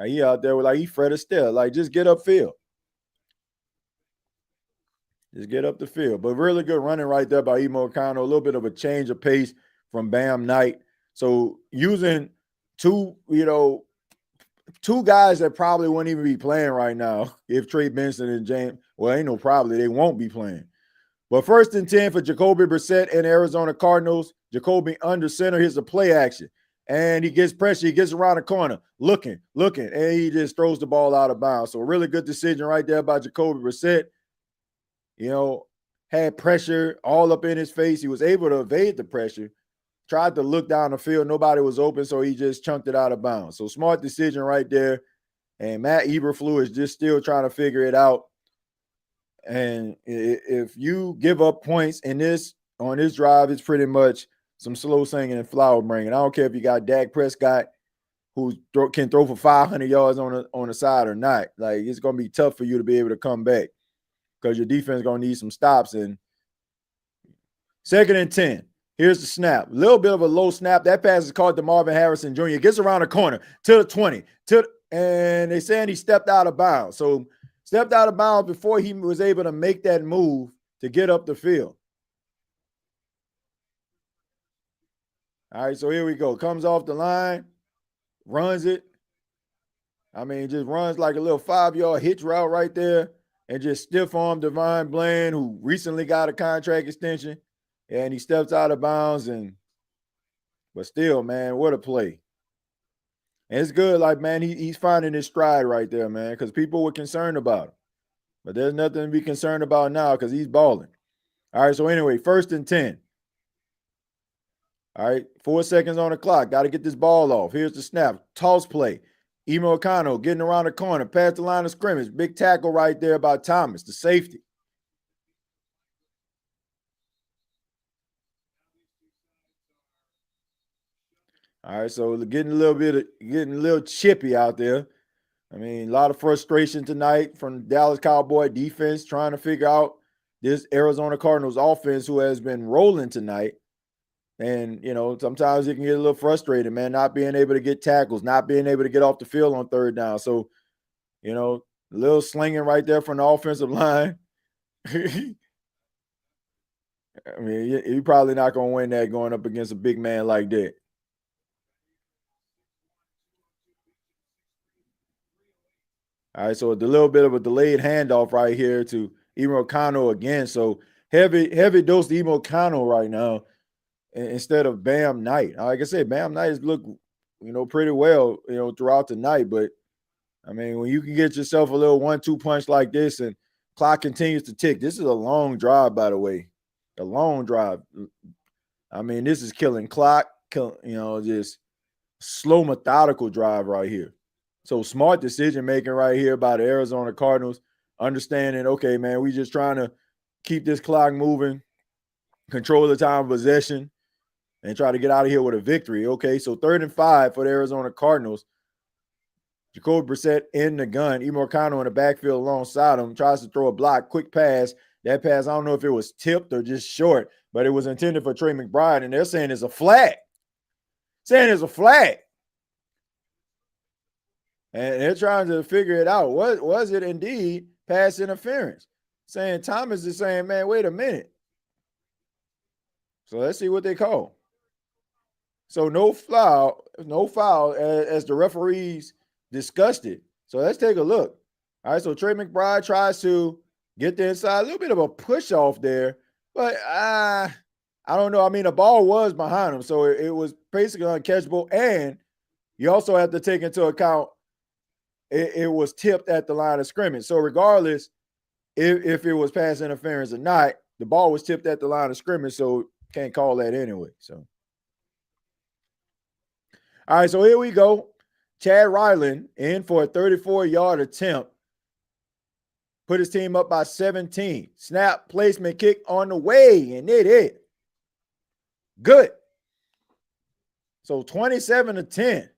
He out there with like he Fred Astaire. Like, just get upfield. Just get up the field. But really good running right there by Imorcano. A little bit of a change of pace from Bam Knight. So using two guys that probably wouldn't even be playing right now if Trey Benson and James, well, ain't no probably, they won't be playing. But 1st and 10 for Jacoby Brissett and Arizona Cardinals. Jacoby under center. Here's the play action. And he gets pressure. He gets around the corner, looking, and he just throws the ball out of bounds. So a really good decision right there by Jacoby Brissett. Had pressure all up in his face. He was able to evade the pressure. tried to look down the field. Nobody was open, so he just chunked it out of bounds. So smart decision right there. And Matt Eberflus is just still trying to figure it out. And if you give up points on this drive, it's pretty much some slow singing and flower bringing. I don't care if you got Dak Prescott, who can throw for 500 yards on the side or not. Like, it's going to be tough for you to be able to come back because your defense is going to need some stops. And 2nd and 10. Here's the snap. A little bit of a low snap. That pass is caught to Marvin Harrison Jr. Gets around the corner to the 20. And they're saying he stepped out of bounds. So stepped out of bounds before he was able to make that move to get up the field. All right, so here we go. Comes off the line, runs it. I mean, just runs like a little 5-yard hitch route right there and just stiff-arm Devon Bland, who recently got a contract extension, and he steps out of bounds. But still, man, what a play. And it's good, like, man, he's finding his stride right there, man, because people were concerned about him. But there's nothing to be concerned about now because he's balling. All right, so anyway, 1st and 10. All right, 4 seconds on the clock. Got to get this ball off. Here's the snap. Toss play. Emo O'Connell getting around the corner, past the line of scrimmage. Big tackle right there by Thomas, the safety. All right, so getting a little chippy out there. I mean, a lot of frustration tonight from the Dallas Cowboy defense trying to figure out this Arizona Cardinals offense who has been rolling tonight. And, you know, sometimes it can get a little frustrated, man, not being able to get tackles, not being able to get off the field on 3rd down. So, you know, a little slinging right there from the offensive line. I mean, you're probably not going to win that going up against a big man like that. All right, so a little bit of a delayed handoff right here to Emo O'Connell again. So heavy dose to Emo O'Connell right now instead of Bam Knight. Like I said, Bam Knight has looked, you know, pretty well, you know, throughout the night. But, I mean, when you can get yourself a little 1-2 punch like this and clock continues to tick, this is a long drive, by the way, a long drive. I mean, this is killing clock, you know, just slow, methodical drive right here. So smart decision-making right here by the Arizona Cardinals, understanding, okay, man, we just trying to keep this clock moving, control the time of possession, and try to get out of here with a victory. Okay, so 3rd and 5 for the Arizona Cardinals. Jacoby Brissett in the gun. Emo O'Connell in the backfield alongside him. Tries to throw a block, quick pass. That pass, I don't know if it was tipped or just short, but it was intended for Trey McBride, and they're saying it's a flag. And they're trying to figure it out. Was it indeed pass interference? Saying Thomas is saying, man, wait a minute. So let's see what they call. So no foul as the referees discussed it. So let's take a look. All right, so Trey McBride tries to get the inside, a little bit of a push off there, but I don't know. I mean, the ball was behind him, so it was basically uncatchable. And you also have to take into account it was tipped at the line of scrimmage. So regardless if it was pass interference or not, the ball was tipped at the line of scrimmage, so can't call that anyway. So, all right, so here we go. Chad Ryland in for a 34-yard attempt. Put his team up by 17. Snap, placement, kick on the way, and it is good. So 27-10.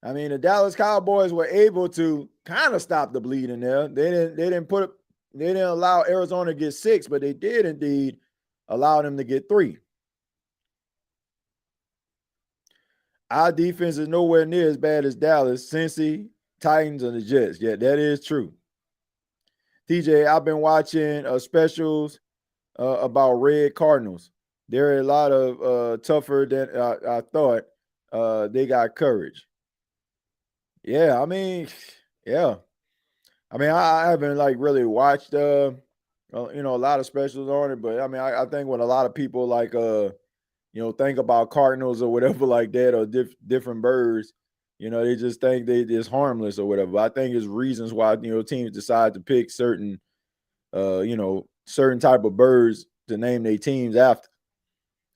I mean, the Dallas Cowboys were able to kind of stop the bleeding there. They didn't allow Arizona to get 6, but they did indeed allow them to get 3. Our defense is nowhere near as bad as Dallas, Cincy, Titans, and the Jets. Yeah, that is true. TJ, I've been watching specials about Red Cardinals. They're a lot of tougher than I thought. They got courage. Yeah, I mean, yeah. I mean, I haven't like really watched you know, a lot of specials on it, but I mean, I think when a lot of people like you know, think about Cardinals or whatever like that, or different birds, you know, they just think they just harmless or whatever. I think it's reasons why, you know, teams decide to pick certain you know, certain type of birds to name their teams after.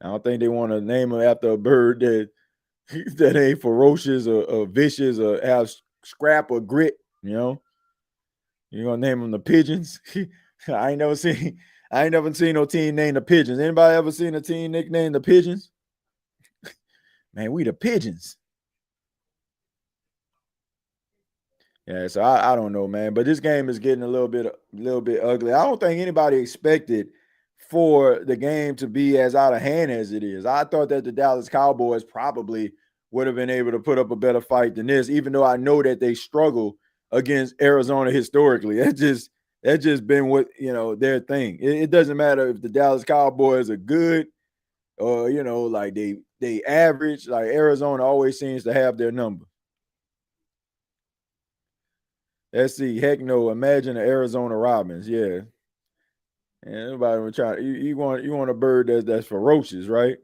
I don't think they want to name him after a bird that ain't ferocious or vicious or have scrap or grit. You're gonna name them the Pigeons. I ain't never seen no team named the Pigeons. Anybody ever seen a team nicknamed the Pigeons? Man, we the Pigeons. Yeah, so I don't know, man. But this game is getting a little bit ugly. I don't think anybody expected for the game to be as out of hand as it is. I thought that the Dallas Cowboys probably would have been able to put up a better fight than this, even though I know that they struggle against Arizona historically. That's just been what their thing. It doesn't matter if the Dallas Cowboys are good or like they average. Like Arizona always seems to have their number. Let's see. Heck no. Imagine the Arizona Robins. Yeah. And everybody was trying. You want a bird that's ferocious, right?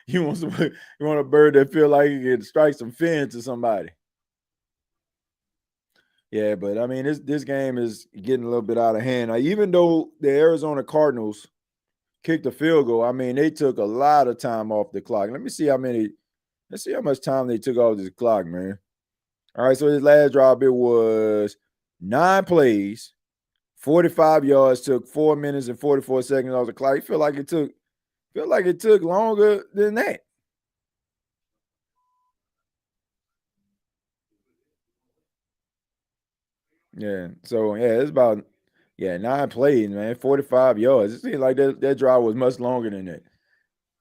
you want a bird that feel like you can strike some fins to somebody. Yeah, but I mean this game is getting a little bit out of hand. Now, even though the Arizona Cardinals kicked the field goal, I mean they took a lot of time off the clock. Let's see how much time they took off this clock, man. All right, so his last drive, it was 9 plays, 45 yards, took 4 minutes and 44 seconds off the clock. You feel like it took longer than that. Yeah. So it's about 9 plays, man, 45 yards. It seems like that drive was much longer than that.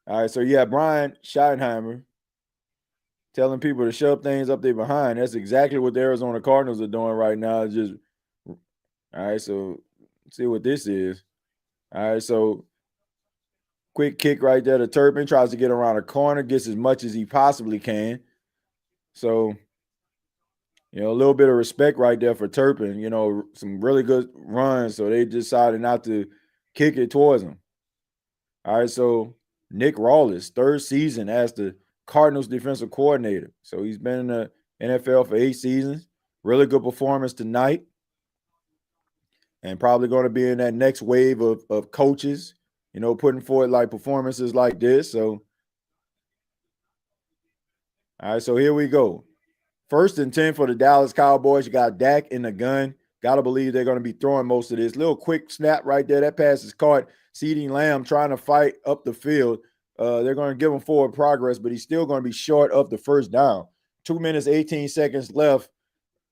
All right, so Brian Schottenheimer telling people to shove things up there behind. That's exactly what the Arizona Cardinals are doing right now. It's just all right, so see what this is. All right, so quick kick right there to Turpin, tries to get around a corner, gets as much as he possibly can. So, a little bit of respect right there for Turpin, some really good runs. So they decided not to kick it towards him. All right, so Nick Rawlins, 3rd season as the Cardinals defensive coordinator. So he's been in the NFL for 8 seasons. Really good performance tonight. And probably going to be in that next wave of coaches, putting forward like performances like this. So, all right, so here we go. 1st and 10 for the Dallas Cowboys. You got Dak in the gun. Got to believe they're going to be throwing most of this. Little quick snap right there. That pass is caught. CeeDee Lamb trying to fight up the field. They're going to give him forward progress, but he's still going to be short of the 1st down. 2 minutes, 18 seconds left,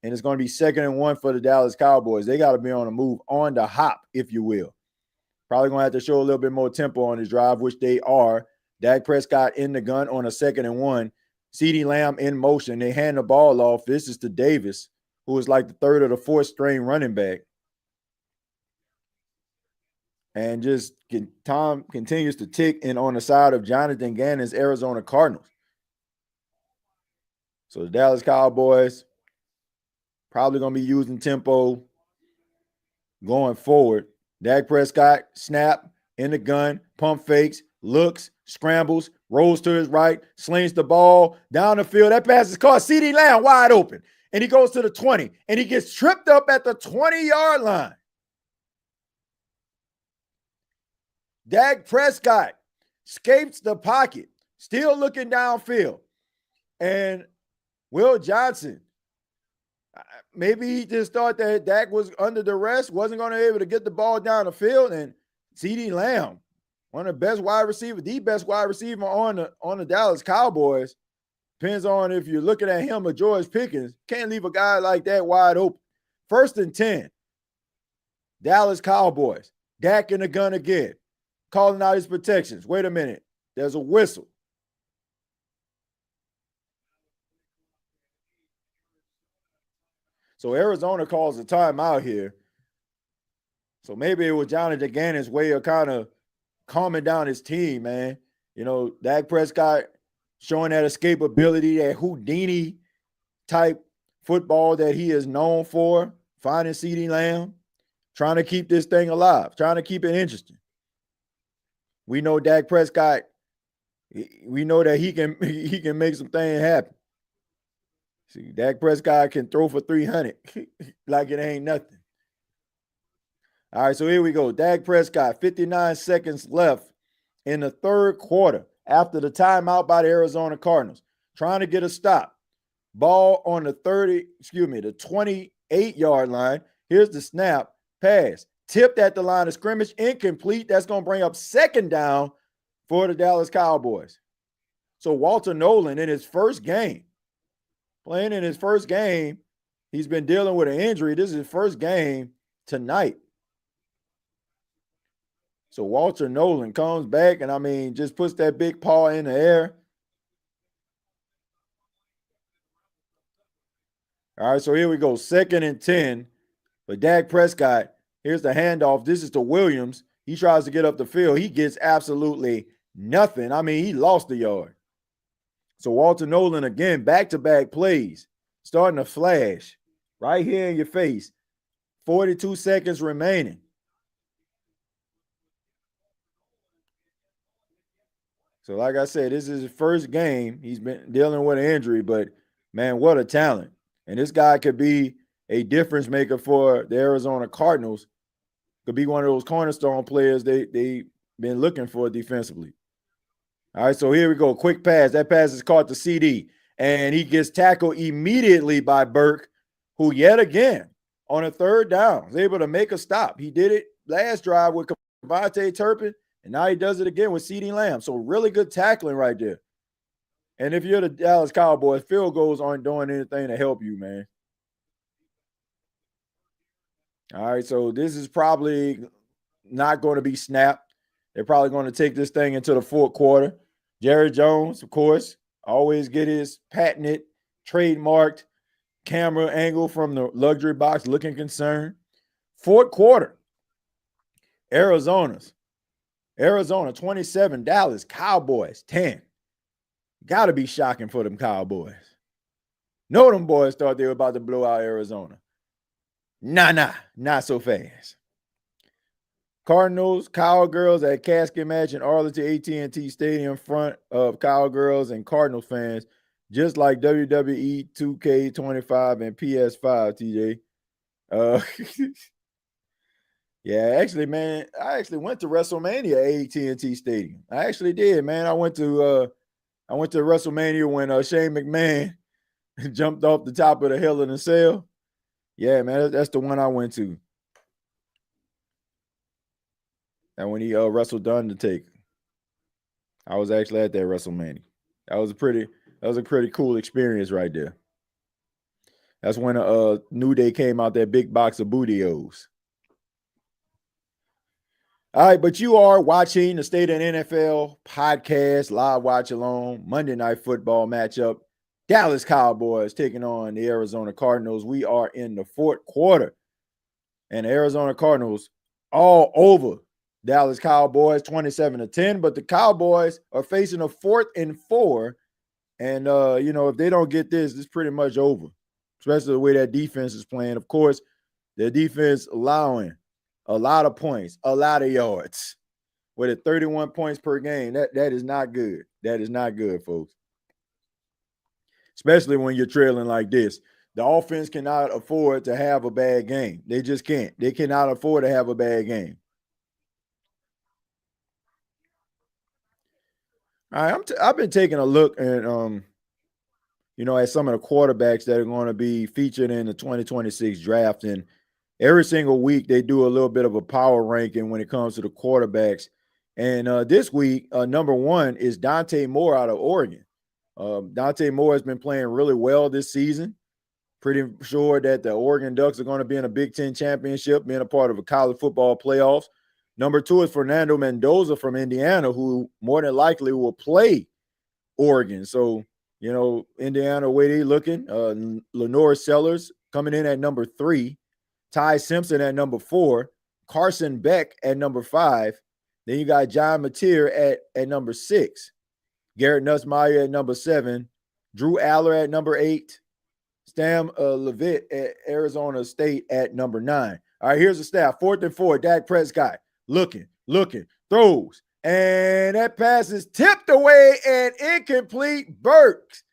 and it's going to be 2nd and 1 for the Dallas Cowboys. They got to be on the move, on the hop, if you will. Probably going to have to show a little bit more tempo on his drive, which they are. Dak Prescott in the gun on a 2nd and 1. CeeDee Lamb in motion. They hand the ball off. This is to Davis, who is like the 3rd or the 4th string running back. And just time continues to tick in on the side of Jonathan Gannon's Arizona Cardinals. So the Dallas Cowboys probably going to be using tempo going forward. Dak Prescott, snap, in the gun, pump fakes, looks, scrambles, rolls to his right, slings the ball down the field. That pass is caught. CeeDee Lamb wide open. And he goes to the 20. And he gets tripped up at the 20-yard line. Dak Prescott escapes the pocket, still looking downfield. And Will Johnson, maybe he just thought that Dak was under duress, wasn't going to be able to get the ball down the field. And CeeDee Lamb, one of the best wide receivers, the best wide receiver on the Dallas Cowboys. Depends on if you're looking at him or George Pickens. Can't leave a guy like that wide open. 1st and 10. Dallas Cowboys. Dak in the gun again. Calling out his protections. Wait a minute. There's a whistle. So Arizona calls a timeout here. So maybe it was Jonathan Gannon's way of kind of calming down his team, man. Dak Prescott showing that escapability, that Houdini type football that he is known for, finding CeeDee Lamb, trying to keep this thing alive, trying to keep it interesting. We know Dak Prescott, we know that he can make some things happen. See, Dak Prescott can throw for 300 like it ain't nothing. All right, so here we go. Dak Prescott, 59 seconds left in the third quarter after the timeout by the Arizona Cardinals, trying to get a stop. Ball on the 28-yard line. Here's the snap, pass, tipped at the line of scrimmage, incomplete. That's going to bring up second down for the Dallas Cowboys. So Walter Nolan in his first game, playing in his first game, he's been dealing with an injury. This is his first game tonight. So Walter Nolan comes back and, just puts that big paw in the air. All right, so here we go. 2nd and 10 for Dak Prescott. Here's the handoff. This is to Williams. He tries to get up the field. He gets absolutely nothing. He lost the yard. So Walter Nolan, again, back-to-back plays, starting to flash right here in your face. 42 seconds remaining. So like I said, this is his first game. He's been dealing with an injury, but, man, what a talent. And this guy could be a difference maker for the Arizona Cardinals. Could be one of those cornerstone players they've been looking for defensively. All right, so here we go. Quick pass. That pass is caught to CD. And he gets tackled immediately by Burke, who yet again, on a third down, was able to make a stop. He did it last drive with Devontae Turpin, and now he does it again with CeeDee Lamb. So really good tackling right there. And if you're the Dallas Cowboys, field goals aren't doing anything to help you, man. All right, so this is probably not going to be snapped. They're probably going to take this thing into the fourth quarter. Jerry Jones, of course, always get his patented, trademarked camera angle from the luxury box, looking concerned. Fourth quarter, Arizona 27, Dallas Cowboys 10. Got to be shocking for them Cowboys. No, them boys thought they were about to blow out Arizona. Nah, not so fast. Cardinals, Cowgirls at casket match in Arlington AT&T Stadium, front of Cowgirls and Cardinals fans, just like WWE 2K25 and PS5, TJ. Yeah, actually, man, I actually went to WrestleMania at AT&T Stadium. I actually did, man. I went to WrestleMania when Shane McMahon jumped off the top of the Hell in a Cell. Yeah, man, that's the one I went to. And when he wrestled the Undertaker, I was actually at that WrestleMania. That was a pretty cool experience right there. That's when New Day came out, that big box of bootios. All right, but you are watching the State of the NFL podcast, live watch along, Monday Night Football matchup. Dallas Cowboys taking on the Arizona Cardinals. We are in the fourth quarter, and the Arizona Cardinals all over Dallas Cowboys 27-10, but the Cowboys are facing a 4th and 4, and if they don't get this, it's pretty much over, especially the way that defense is playing. Of course, their defense allowing a lot of points, a lot of yards, with it 31 points per game. That is not good. That is not good, folks. Especially when you're trailing like this. The offense cannot afford to have a bad game. They just can't. They cannot afford to have a bad game. All right, I've been taking a look at at some of the quarterbacks that are going to be featured in the 2026 draft, and every single week they do a little bit of a power ranking when it comes to the quarterbacks. And this week, number 1 is Dante Moore out of Oregon. Dante Moore has been playing really well this season. Pretty sure that the Oregon Ducks are going to be in a Big Ten championship, being a part of a college football playoffs. Number 2 is Fernando Mendoza from Indiana, who more than likely will play Oregon. So, Indiana, way they looking. Lenore Sellers coming in at number 3. Ty Simpson at number 4. Carson Beck at number 5. Then you got John Mateer at number 6. Garrett Nussmeier at number 7. Drew Aller at number 8. Stam Levitt at Arizona State at number 9. All right, here's the staff. 4th and 4, Dak Prescott looking, throws. And that pass is tipped away and incomplete. Burks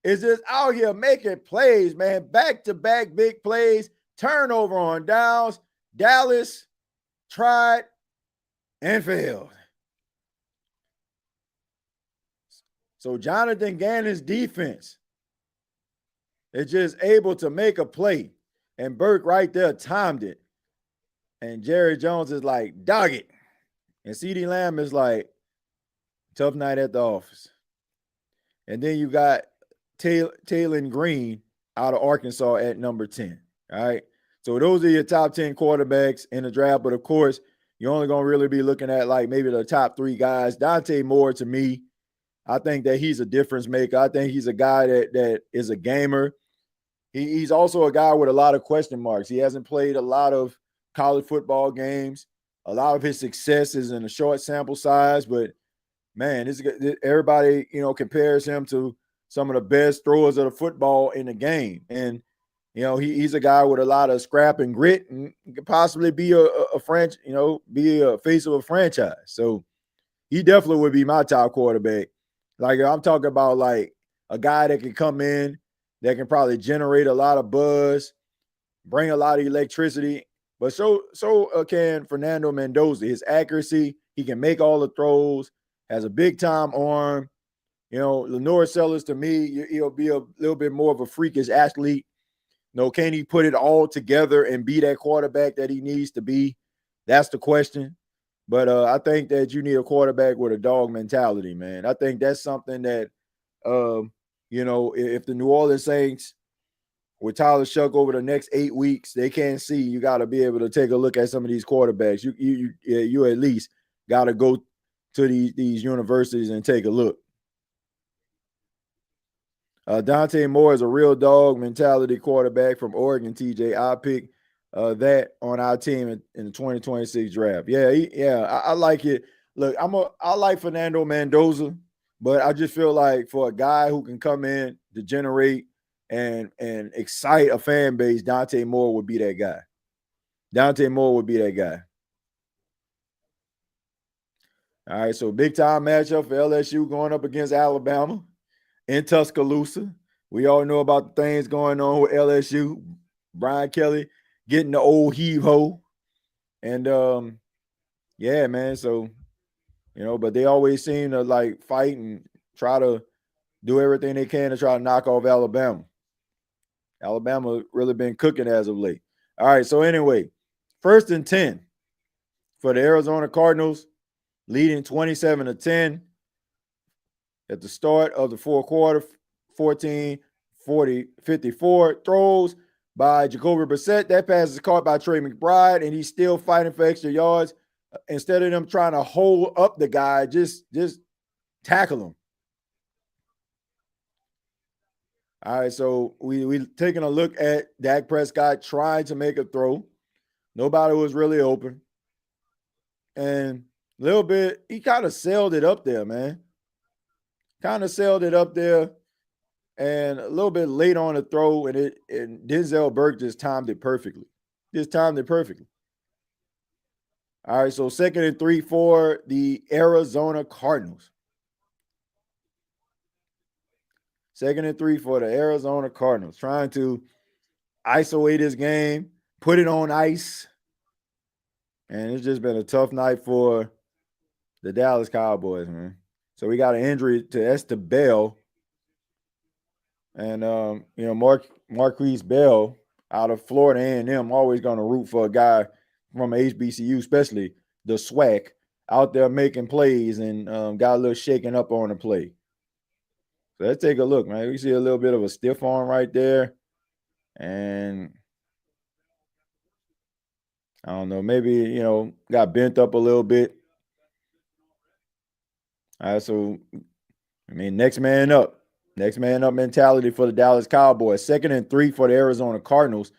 is just out here making plays, man. Back-to-back big plays. Turnover on downs. Dallas tried and failed. So Jonathan Gannon's defense is just able to make a play. And Burke right there timed it. And Jerry Jones is like, dog it. And CeeDee Lamb is like, tough night at the office. And then you got Taylon Green out of Arkansas at number 10. All right. So those are your top 10 quarterbacks in the draft. But of course, you're only going to really be looking at like maybe the top 3 guys. Dante Moore, to me, I think that he's a difference maker. I think he's a guy that is a gamer. He's also a guy with a lot of question marks. He hasn't played a lot of college football games. A lot of his success is in a short sample size, but man, everybody, compares him to some of the best throwers of the football in the game. And, he's a guy with a lot of scrap and grit and could possibly be be a face of a franchise. So he definitely would be my top quarterback. Like, I'm talking about like a guy that can come in, that can probably generate a lot of buzz, bring a lot of electricity. But so can Fernando Mendoza. His accuracy, he can make all the throws, has a big-time arm. Lenore Sellers, to me, he'll be a little bit more of a freakish athlete. Can he put it all together and be that quarterback that he needs to be? That's the question. But I think that you need a quarterback with a dog mentality, man. I think that's something that, if the New Orleans Saints with Tyler Shuck over the next 8 weeks, they can't see. You got to be able to take a look at some of these quarterbacks. You at least got to go to these universities and take a look. Dante Moore is a real dog mentality quarterback from Oregon, TJ. I pick that on our team in the 2026 draft. I like it. Look, I like Fernando Mendoza, but I just feel like for a guy who can come in to generate and excite a fan base, Dante Moore would be that guy. Dante Moore would be that guy. All right, so big time matchup for LSU going up against Alabama in Tuscaloosa. We all know about the things going on with LSU. Brian Kelly getting the old heave-ho. And, man, so, but they always seem to, like, fight and try to do everything they can to try to knock off Alabama. Alabama really been cooking as of late. All right, so anyway, 1st and 10 for the Arizona Cardinals, leading 27-10 at the start of the fourth quarter. 54 throws by Jacoby Brissett. That pass is caught by Trey McBride, and he's still fighting for extra yards. Instead of them trying to hold up the guy, just tackle him. All right, so we taking a look at Dak Prescott trying to make a throw. Nobody was really open. And a little bit, he kind of sailed it up there, man. Kind of sailed it up there. And a little bit late on the throw, and Denzel Burke just timed it perfectly. All right, so 2nd and 3 for the Arizona Cardinals. 2nd and 3 for the Arizona Cardinals, trying to isolate this game, put it on ice. And it's just been a tough night for the Dallas Cowboys, man. So we got an injury to Esther Bell. And, Marquise Bell out of Florida A&M, always going to root for a guy from HBCU, especially the SWAC, out there making plays and got a little shaken up on the play. So let's take a look, man. We see a little bit of a stiff arm right there. And I don't know, maybe, got bent up a little bit. All right, so, next man up. Next man up mentality for the Dallas Cowboys. 2nd and 3 for the Arizona Cardinals.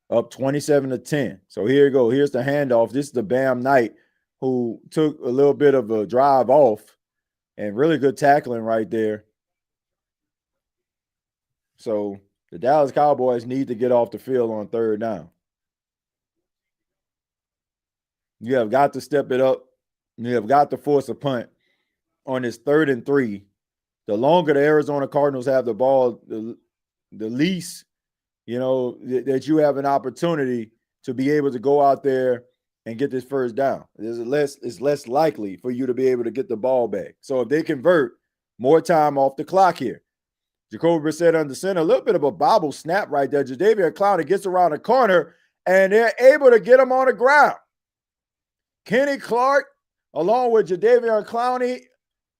Up 27-10. So here you go. Here's the handoff. This is the Bam Knight, who took a little bit of a drive off and really good tackling right there. So the Dallas Cowboys need to get off the field on 3rd down. You have got to step it up. You have got to force a punt on this 3rd and 3. The longer the Arizona Cardinals have the ball, the least, that you have an opportunity to be able to go out there and get this 1st down. It's less likely for you to be able to get the ball back. So if they convert, more time off the clock here. Jacoby Brissett under center, a little bit of a bobble snap right there. Jadeveon Clowney gets around the corner, and they're able to get him on the ground. Kenny Clark, along with Jadeveon Clowney,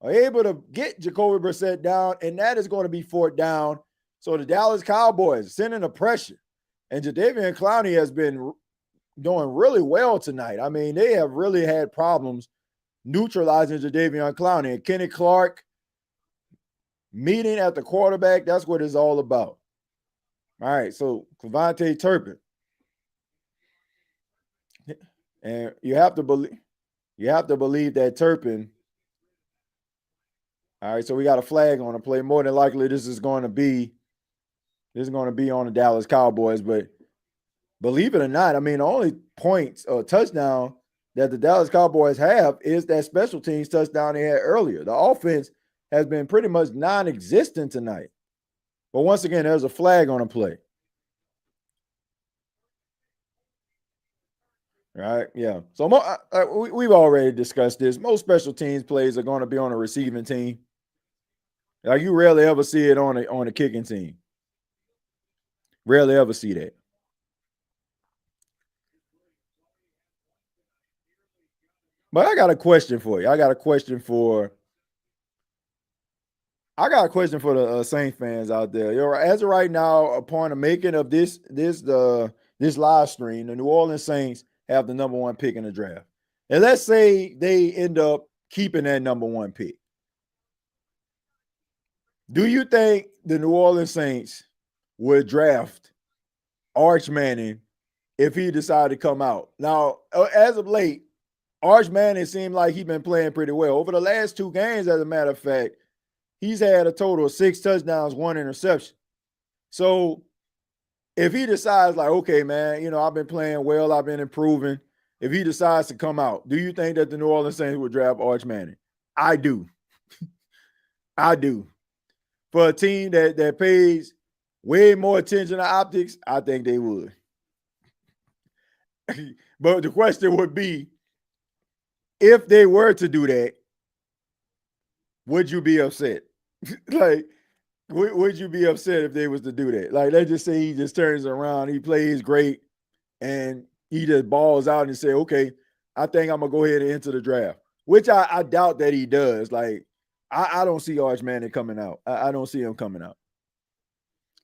are able to get Jacoby Brissett down, and that is going to be fourth down. So the Dallas Cowboys sending the pressure, and Jadeveon Clowney has been doing really well tonight. I mean, they have really had problems neutralizing Jadeveon Clowney. And Kenny Clark meeting at the quarterback, that's what it's all about. All right, so Cavante Turpin. And you have to believe that Turpin. All right, so we got a flag on the play. More than likely, this is going to be on the Dallas Cowboys. But believe it or not, I mean, the only points or touchdown that the Dallas Cowboys have is that special teams touchdown they had earlier. The offense has been pretty much non-existent tonight. But once again, there's a flag on the play. Right? Yeah. So we've already discussed this. Most special teams plays are going to be on a receiving team. Like, you rarely ever see it on a kicking team. Rarely ever see that. But I got a question for you. I got a question for the Saints fans out there. As of right now, upon the making of this live stream, the New Orleans Saints have the number one pick in the draft. And let's say they end up keeping that number one pick. Do you think the New Orleans Saints would draft Arch Manning if he decided to come out? Now, as of late, Arch Manning seemed like he's been playing pretty well. Over the last two games, as a matter of fact, he's had a total of 6 touchdowns, 1 interception. So if he decides like, okay, man, I've been playing well, I've been improving. If he decides to come out, do you think that the New Orleans Saints would draft Arch Manning? I do. I do. For a team that pays way more attention to optics, I think they would. But the question would be, if they were to do that, would you be upset? Like, would you be upset if they was to do that? Like, let's just say he just turns around, he plays great, and he just balls out and say, okay, I think I'm going to go ahead and enter the draft, which I doubt that he does. Like, I don't see Arch Manning coming out. I don't see him coming out.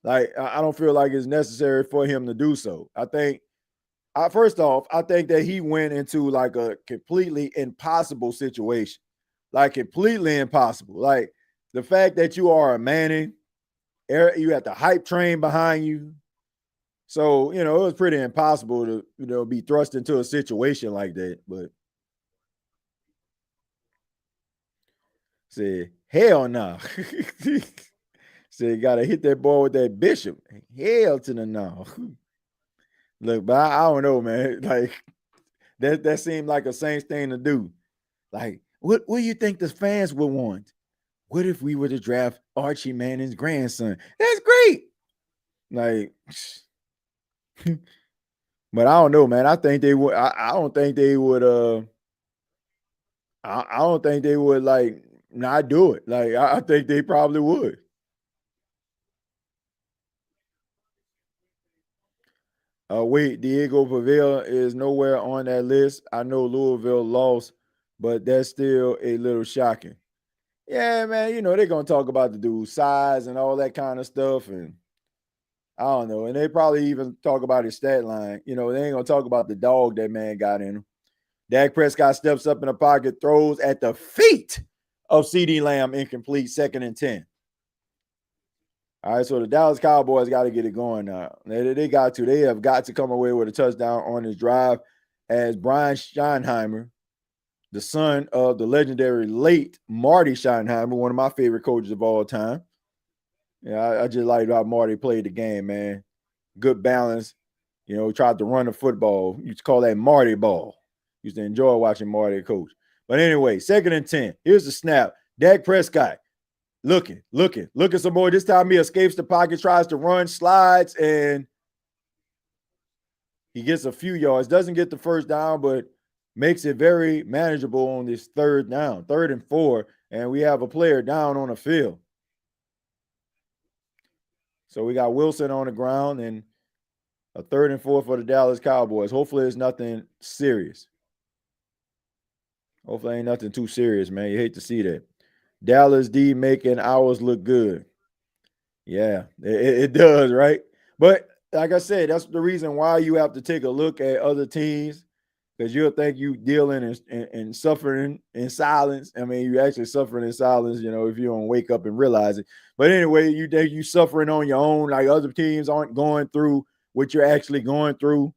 Like, I don't feel like it's necessary for him to do so. I think, first off, I think that he went into like a completely impossible situation. Like, completely impossible. Like, the fact that you are a Manning, you have the hype train behind you. So, it was pretty impossible to, be thrust into a situation like that. But say, hell no. Say, got to hit that ball with that Bishop. Hell to the no. Look, but I don't know, man. Like, that seemed like a Saints thing to do. Like, what do you think the fans would want? What if we were to draft Archie Manning's grandson? That's great. Like, but I don't know, man. I think they would. I don't think they would. I don't think they would like not do it. Like, I think they probably would. Wait, Diego Pavilla is nowhere on that list. I know Louisville lost, but that's still a little shocking. Yeah, man, they're going to talk about the dude's size and all that kind of stuff. And I don't know. And they probably even talk about his stat line. They ain't going to talk about the dog that man got in him. Dak Prescott steps up in the pocket, throws at the feet of CeeDee Lamb, incomplete, 2nd and 10. All right, so the Dallas Cowboys got to get it going now. They got to. They have got to come away with a touchdown on this drive, as Brian Schottenheimer, the son of the legendary late Marty Schottenheimer, one of my favorite coaches of all time. Yeah, I just like how Marty played the game, man. Good balance. Tried to run the football. Used to call that Marty ball. Used to enjoy watching Marty coach. But anyway, 2nd and 10. Here's the snap. Dak Prescott looking some more. This time he escapes the pocket, tries to run, slides, and he gets a few yards. Doesn't get the first down, but makes it very manageable on this 3rd down, 3rd and 4. and we have a player down on the field. So we got Wilson on the ground and a 3rd and 4 for the Dallas Cowboys. Hopefully it's nothing serious. Hopefully ain't nothing too serious, man. You hate to see that. Dallas D making ours look good. Yeah, it does, right? But like I said, that's the reason why you have to take a look at other teams, because you'll think you dealing and suffering in silence. I mean, you actually suffering in silence, if you don't wake up and realize it. But anyway, you think you suffering on your own, like other teams aren't going through what you're actually going through.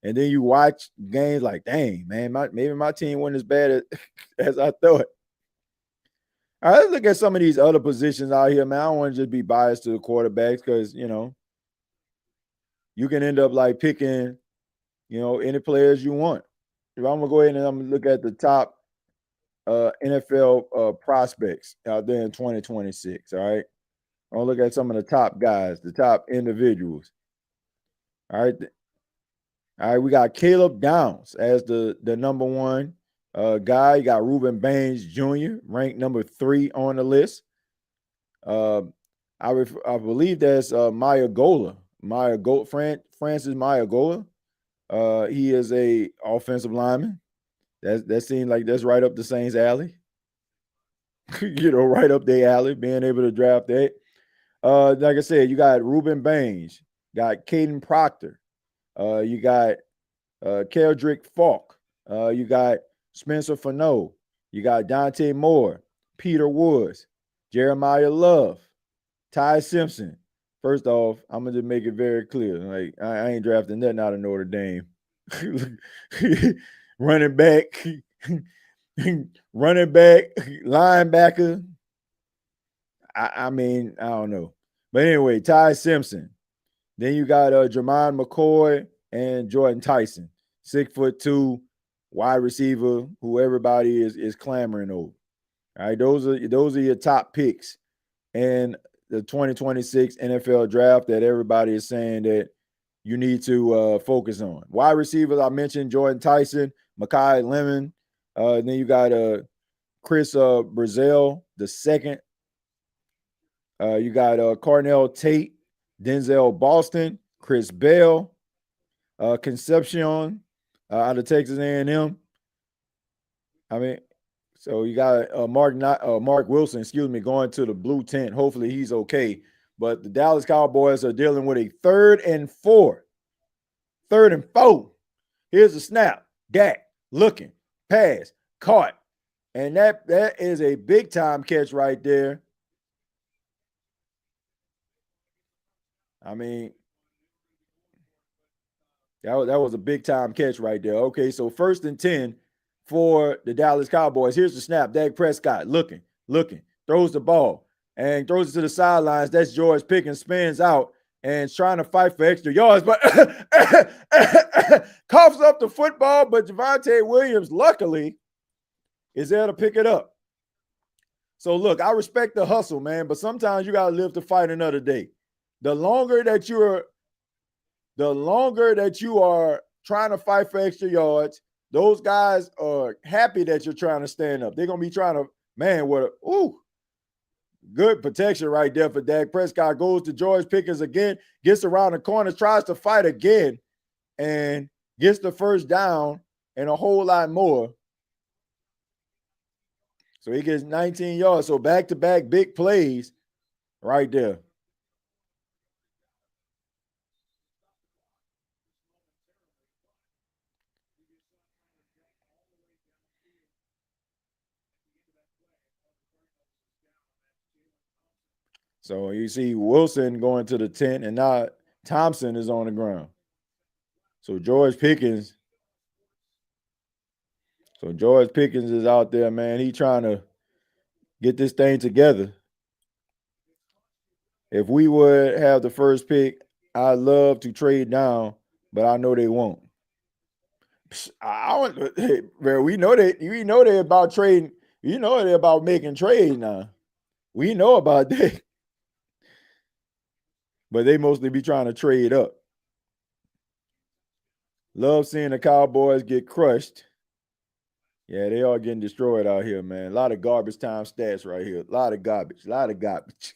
And then you watch games like, dang, man, maybe my team wasn't as bad as I thought. All right, let's look at some of these other positions out here, man. I don't want to just be biased to the quarterbacks because, you can end up like picking, any players you want. If I'm going to go ahead and I'm going to look at the top NFL prospects out there in 2026, all right? I'm going to look at some of the top guys, the top individuals. All right. All right, we got Caleb Downs as the number one guy. You got Reuben Baines Jr., ranked number 3 on the list. I believe that's Francis Mayagola. He is a offensive lineman. That seems like that's right up the Saints' alley. Right up their alley, being able to draft that. Like I said, you got Reuben Baines, got Caden Proctor. You got Keldrick Falk. You got Spencer Fano. You got Dante Moore, Peter Woods, Jeremiah Love, Ty Simpson. First off, I'm going to make it very clear. Like, I ain't drafting nothing out of Notre Dame. Running back, linebacker. I mean, I don't know. But anyway, Ty Simpson. Then you got Jermon McCoy and Jordan Tyson, 6'2", wide receiver, who everybody is clamoring over. All right, those are your top picks in the 2026 NFL draft that everybody is saying that you need to focus on. Wide receivers, I mentioned Jordan Tyson, Mekhi Lemon. Then you got Chris Brazil the second. You got Cornell Tate, Denzel Boston, Chris Bell, Concepcion out of Texas A&M. I mean, so you got Mark Wilson, going to the blue tent. Hopefully he's okay. But the Dallas Cowboys are dealing with a 3rd and 4. 3rd and 4. Here's a snap. Dak looking, pass, caught. And that is a big time catch right there. I mean, that was a big time catch right there. Okay, so 1st and 10 for the Dallas Cowboys. Here's the snap. Dak Prescott looking, throws the ball and throws it to the sidelines. That's George Pickens, spins out and trying to fight for extra yards, but coughs up the football. But Javonte Williams, luckily, is there to pick it up. So look, I respect the hustle, man, but sometimes you got to live to fight another day. The longer that you are trying to fight for extra yards, those guys are happy that you're trying to stand up. They're going to be trying to, good protection right there for Dak Prescott. Goes to George Pickens again, gets around the corner, tries to fight again, and gets the first down and a whole lot more. So he gets 19 yards. So back-to-back big plays right there. So you see Wilson going to the tent, and now Thompson is on the ground. So George Pickens is out there, man. He trying to get this thing together. If we would have the first pick, I'd love to trade down, but I know they won't. We know they about trading. You know they're about making trades now. We know about that. But they mostly be trying to trade up. Love seeing the Cowboys get crushed. Yeah, they are getting destroyed out here, man. A lot of garbage time stats right here. A lot of garbage. A lot of garbage.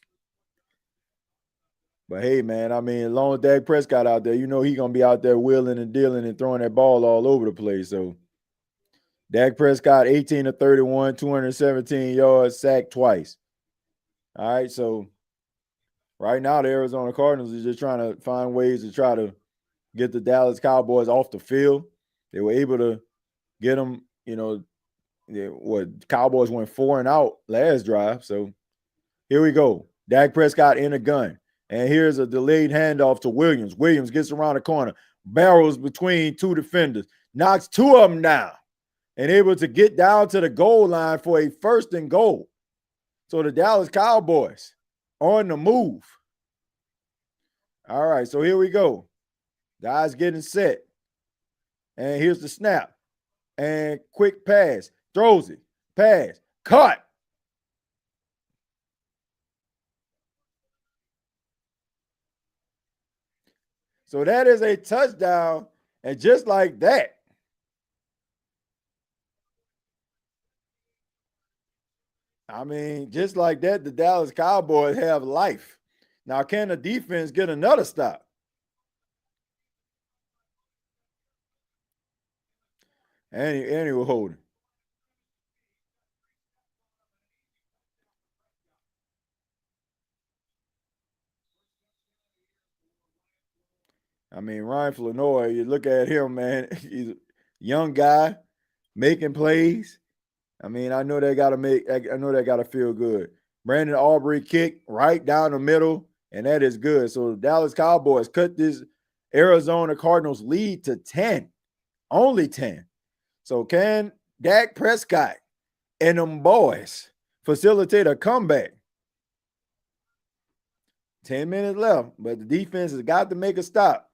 But hey, man, I mean, as long as Dak Prescott out there, he gonna be out there wheeling and dealing and throwing that ball all over the place. So Dak Prescott, 18 to 31, 217 yards, sacked twice. All right, so right now the Arizona Cardinals is just trying to find ways to try to get the Dallas Cowboys off the field. They were able to get them, Cowboys went 4-and-out last drive. So here we go. Dak Prescott in a gun. And here's a delayed handoff to Williams. Williams gets around the corner, barrels between two defenders, knocks two of them down, and able to get down to the goal line for a 1st and goal. So the Dallas Cowboys on the move. All right, so here we go. Guys getting set. And here's the snap. And quick pass. Throws it. Pass. Cut. So that is a touchdown. And just like that, I mean, just like that, the Dallas Cowboys have life. Now, can the defense get another stop? And he will hold it. I mean, Ryan Flanoy, you look at him, man, he's a young guy making plays. I mean, I know they gotta feel good. Brandon Aubrey kick right down the middle, and that is good. So the Dallas Cowboys cut this Arizona Cardinals lead to 10, only 10. So can Dak Prescott and them boys facilitate a comeback? 10 minutes left, but the defense has got to make a stop.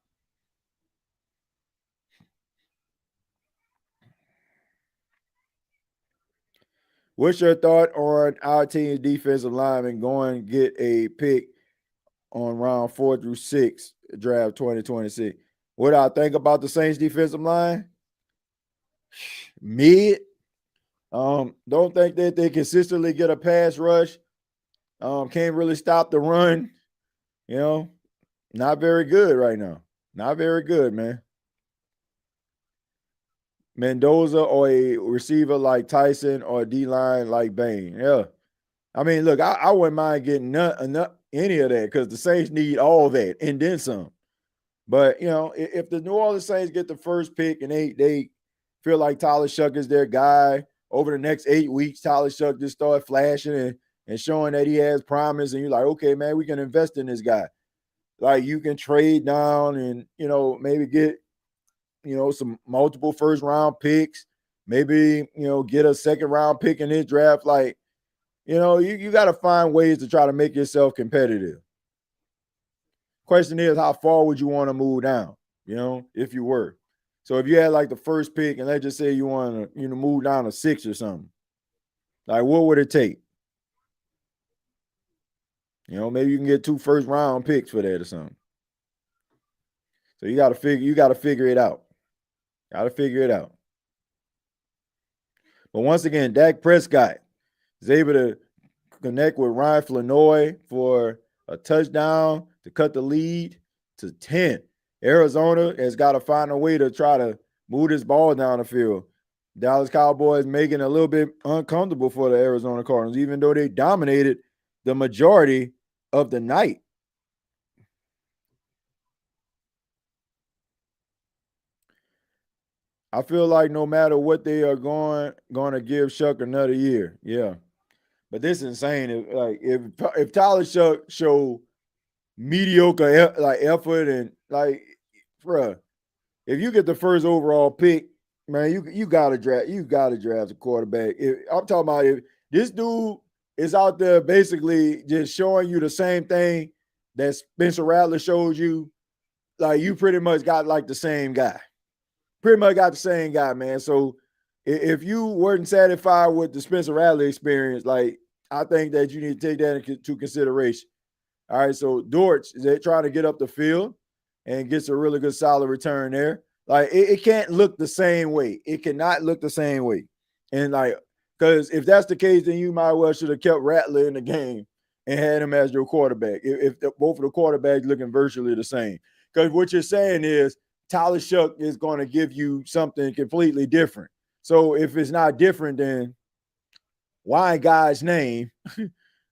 What's your thought on our team's defensive lineman going to get a pick on round 4 through 6, draft 2026? What I think about the Saints defensive line? Mid. Don't think that they consistently get a pass rush. Can't really stop the run. Not very good right now. Not very good, man. Mendoza or a receiver like Tyson or a D-line like Bain. Yeah. I mean, look, I wouldn't mind getting any of that because the Saints need all that and then some. But, if the New Orleans Saints get the first pick and they feel like Tyler Shuck is their guy, over the next 8 weeks, Tyler Shuck just start flashing and showing that he has promise, and you're like, okay, man, we can invest in this guy. Like, you can trade down and, maybe get, some multiple first-round picks, maybe, get a second-round pick in this draft. Like, you got to find ways to try to make yourself competitive. Question is, how far would you want to move down, if you were? So if you had like the first pick and let's just say you want to, move down to 6 or something, like what would it take? Maybe you can get 2 first-round picks for that or something. So you got to figure it out. Got to figure it out. But once again, Dak Prescott is able to connect with Ryan Flanoy for a touchdown to cut the lead to 10. Arizona has got to find a way to try to move this ball down the field. Dallas Cowboys making it a little bit uncomfortable for the Arizona Cardinals, even though they dominated the majority of the night. I feel like no matter what they are going to give Shuck another year. Yeah. But this is insane. If Tyler Shuck show mediocre effort and bruh, if you get the first overall pick, man, you gotta draft a quarterback. I'm talking about if this dude is out there basically just showing you the same thing that Spencer Rattler shows you, like you pretty much got like the same guy. Pretty much got the same guy, man. So if you weren't satisfied with the Spencer Rattler experience, like I think that you need to take that into consideration. All right, so Dortch is trying to get up the field and gets a really good solid return there. Like it can't look the same way. It cannot look the same way. And like, because if that's the case, then you might well should have kept Rattler in the game and had him as your quarterback. If both of the quarterbacks looking virtually the same. Because what you're saying is Tyler Shuck is going to give you something completely different. So if it's not different, then why in God's name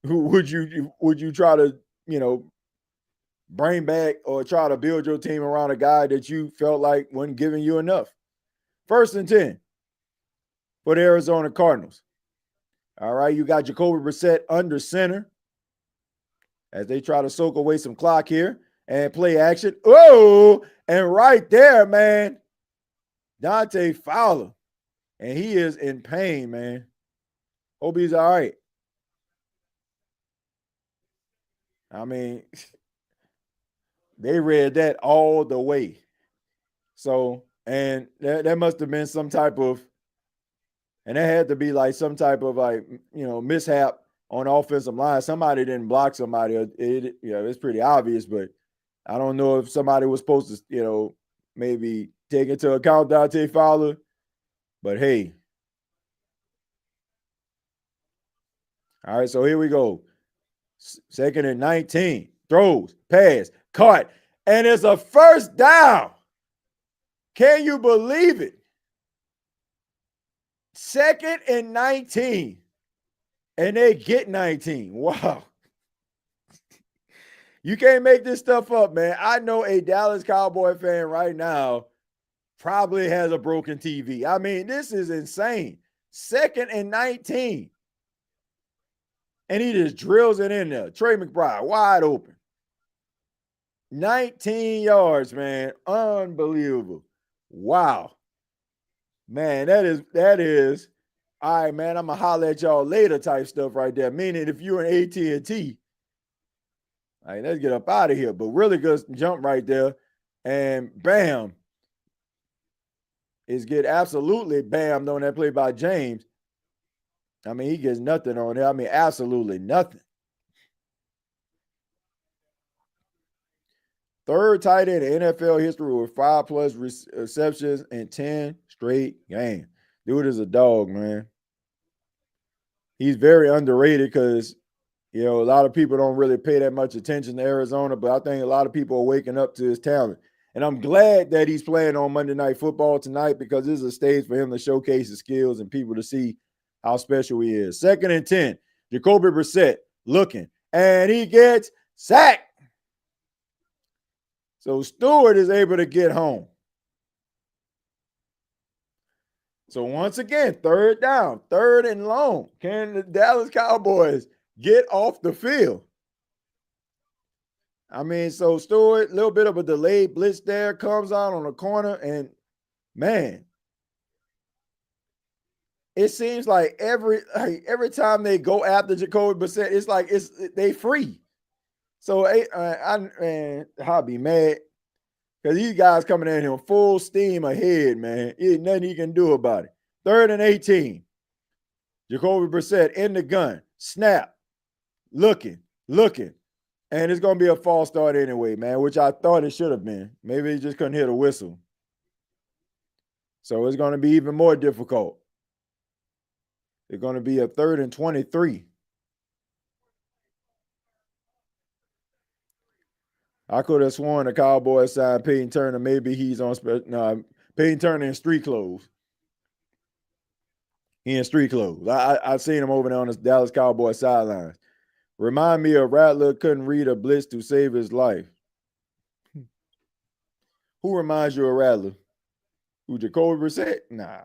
would you try to, bring back or try to build your team around a guy that you felt like wasn't giving you enough? 1st and 10 for the Arizona Cardinals. All right, you got Jacoby Brissett under center as they try to soak away some clock here and play action. Oh, and right there, man, Dante Fowler. And he is in pain, man. Hope he's all right. I mean, they read that all the way. So, and that must have been some type of, and that had to be like some type of mishap on the offensive line. Somebody didn't block somebody. It's pretty obvious, but I don't know if somebody was supposed to, maybe take into account Dante Fowler. But hey. All right, so here we go. 2nd and 19. Throws, pass, caught, and it's a first down. Can you believe it? 2nd and 19. And they get 19. Wow. You can't make this stuff up, man. I know a Dallas Cowboy fan right now probably has a broken TV. I mean, this is insane. 2nd and 19. And he just drills it in there. Trey McBride, wide open. 19 yards, man. Unbelievable. Wow. Man, that is, all right, man, I'm going to holler at y'all later type stuff right there. Meaning if you're an AT&T, all right, let's get up out of here. But really good jump right there. And bam. Is get absolutely bammed on that play by James. I mean, he gets nothing on there. I mean, absolutely nothing. 3rd tight end in NFL history with 5+ receptions in 10 straight games. Dude is a dog, man. He's very underrated because, a lot of people don't really pay that much attention to Arizona, but I think a lot of people are waking up to his talent. And I'm glad that he's playing on Monday Night Football tonight because this is a stage for him to showcase his skills and people to see how special he is. 2nd and 10, Jacoby Brissett looking, and he gets sacked. So Stewart is able to get home. So once again, 3rd down, 3rd and long. Can the Dallas Cowboys get off the field? I mean, so Stewart, a little bit of a delayed blitz there, comes out on the corner, and man, it seems like every time they go after Jacoby Brissett, it's like they free. So I'll be mad because these guys coming at him full steam ahead, man. Ain't nothing he can do about it. 3rd and 18. Jacoby Brissett in the gun, snap, looking. And it's going to be a false start anyway, man, which I thought it should have been. Maybe he just couldn't hear the whistle. So it's going to be even more difficult. It's going to be a 3rd and 23. I could have sworn the Cowboys signed Peyton Turner. Maybe he's on Peyton Turner in street clothes. He in street clothes. I seen him over there on the Dallas Cowboys sidelines. Remind me of Rattler couldn't read a blitz to save his life. Who reminds you of Rattler? Who, Jacoby Brissett? Nah.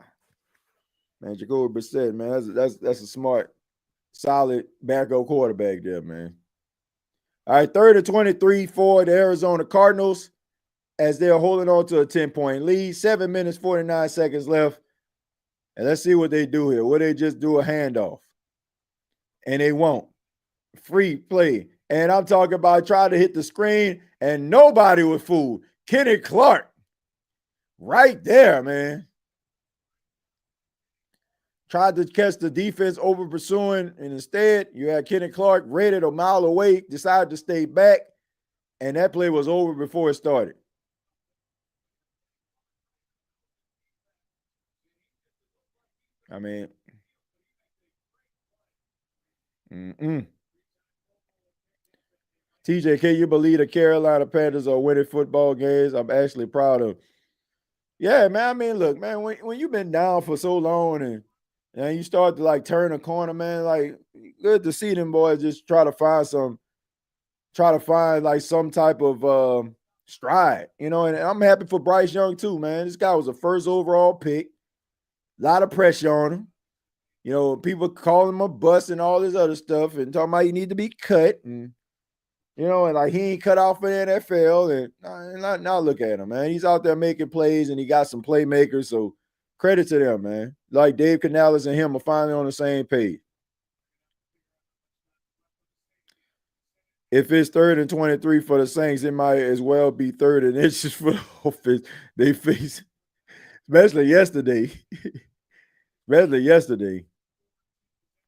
Man, Jacoby Brissett, man, that's a smart, solid backup quarterback there, man. All right, 3rd and 23 for the Arizona Cardinals as they're holding on to a 10-point lead. 7 minutes, 49 seconds left. And let's see what they do here. Will they just do a handoff? And they won't. Free play. And I'm talking about trying to hit the screen, and nobody was fooled. Kenny Clark. Right there, man. Tried to catch the defense over pursuing, and instead you had Kenny Clark rated a mile away, decided to stay back, and that play was over before it started. I mean, TJ, can you believe the Carolina Panthers are winning football games? I'm actually proud of. Yeah, man. I mean, look, man, when you've been down for so long and you start to like turn a corner, man, like good to see them boys just try to find like some type of stride, and I'm happy for Bryce Young too, man. This guy was a first overall pick, a lot of pressure on him. People calling him a bust and all this other stuff and talking about he need to be cut and and like he ain't cut out for the NFL. And now look at him, man. He's out there making plays and he got some playmakers. So credit to them, man. Like Dave Canales and him are finally on the same page. If it's 3rd and 23 for the Saints, it might as well be 3rd and inches for the offense they face, especially yesterday.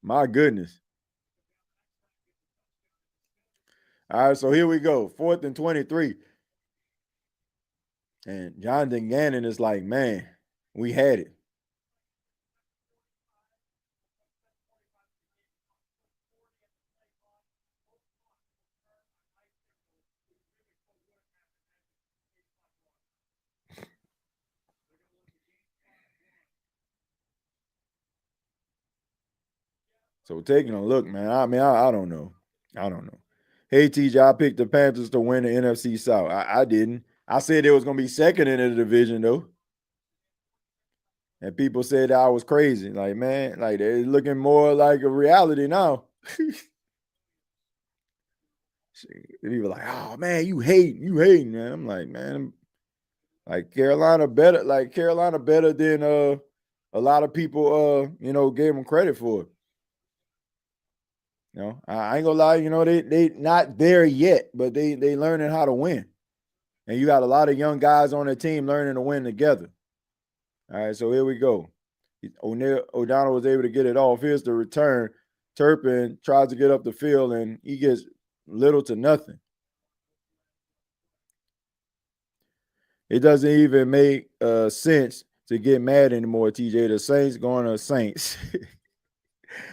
My goodness. All right, so here we go. 4th and 23. And Jonathan Gannon is like, man, we had it. So taking a look, man. I mean, I don't know. Hey, TJ, I picked the Panthers to win the NFC South. I didn't. I said they was going to be second in the division, though. And people said I was crazy. Like, man, like they're looking more like a reality now. People like, oh man, you hating, man. I'm like, man, like Carolina better than a lot of people gave them credit for. I ain't gonna lie, they not there yet, but they learning how to win. And you got a lot of young guys on the team learning to win together. All right, so here we go. O'Donnell was able to get it off. Here's the return. Turpin tries to get up the field, and he gets little to nothing. It doesn't even make sense to get mad anymore, TJ. The Saints going to Saints.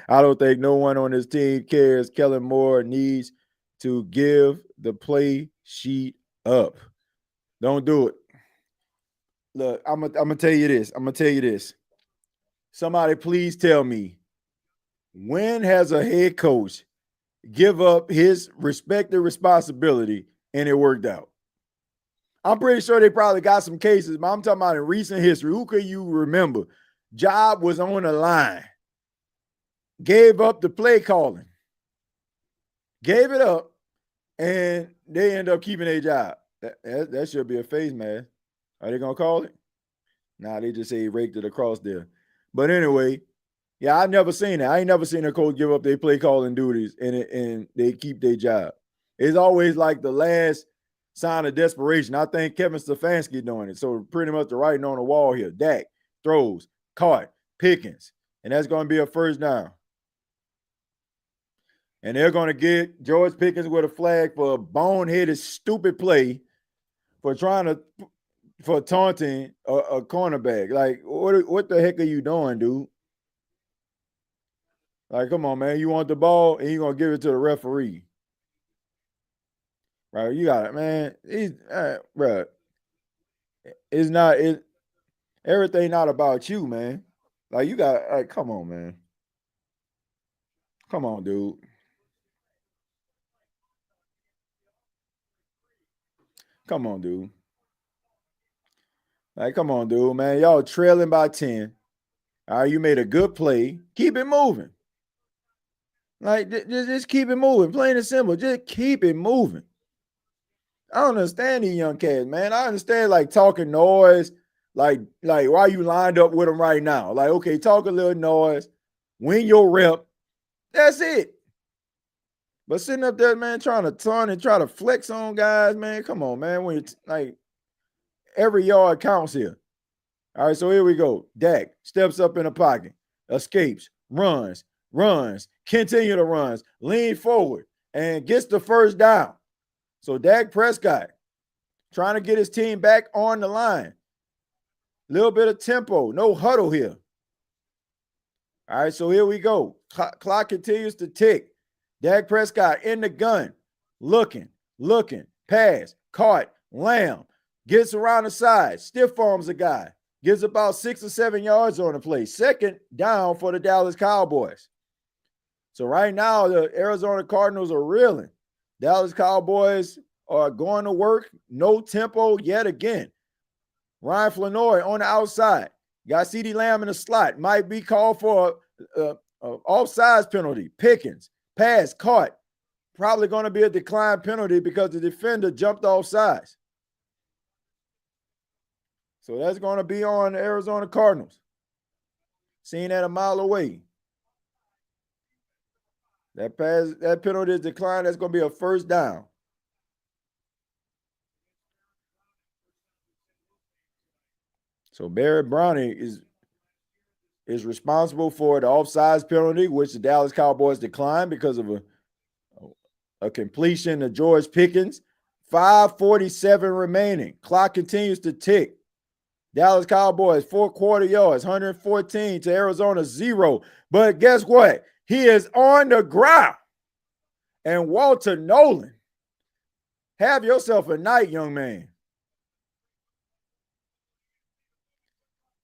I don't think no one on this team cares. Kellen Moore needs to give the play sheet up. Don't do it. Look, I'm gonna tell you this. Somebody please tell me, when has a head coach give up his respected responsibility and it worked out? I'm pretty sure they probably got some cases, but I'm talking about in recent history. Who could you remember? Job was on the line, gave up the play calling, gave it up, and they end up keeping their job. That should be a face mask. Are they gonna call it? Nah, they just say he raked it across there. But anyway, yeah, I've never seen that. I ain't never seen a coach give up their play calling duties and they keep their job. It's always like the last sign of desperation. I think Kevin Stefanski doing it. So pretty much the writing on the wall here. Dak throws, caught, Pickens, and that's going to be a first down. And they're going to get George Pickens with a flag for a boneheaded, stupid play for taunting a cornerback. Like, what the heck are you doing, dude? Like, come on, man. You want the ball and you're going to give it to the referee. Right? You got it, man. Bro. Everything not about you, man. Like, you got, like, come on, man. Come on, dude. Come on, dude. Like, come on, dude, man. Y'all trailing by 10. All right, you made a good play. Keep it moving. Like, just keep it moving. Plain and simple. Just keep it moving. I don't understand these young cats, man. I understand like talking noise, like why you lined up with them right now. Like, okay, talk a little noise, win your rep. That's it. But sitting up there, man, trying to taunt and try to flex on guys, man. Come on, man. When it's like every yard counts here. All right, so here we go. Dak steps up in the pocket, escapes, runs, continue to runs, lean forward, and gets the first down. So Dak Prescott trying to get his team back on the line. Little bit of tempo, no huddle here. All right, so here we go. Clock continues to tick. Dak Prescott in the gun, looking, pass, caught, Lamb, gets around the side, stiff arms a guy, gets about 6 or 7 yards on the play. Second down for the Dallas Cowboys. So right now, the Arizona Cardinals are reeling. Dallas Cowboys are going to work, no tempo yet again. Ryan Flanoy on the outside. Got CeeDee Lamb in the slot. Might be called for a offsides penalty. Pickens, pass, caught. Probably going to be a decline penalty because the defender jumped off sides. So that's going to be on the Arizona Cardinals. Seeing that a mile away. That penalty is declined. That's going to be a first down. So Barrett Browning is responsible for the offsides penalty, which the Dallas Cowboys declined because of a completion to George Pickens. 5:47 remaining. Clock continues to tick. Dallas Cowboys, 4 yards, 114 to Arizona, 0. But guess what? He is on the ground. And Walter Nolan, have yourself a night, young man.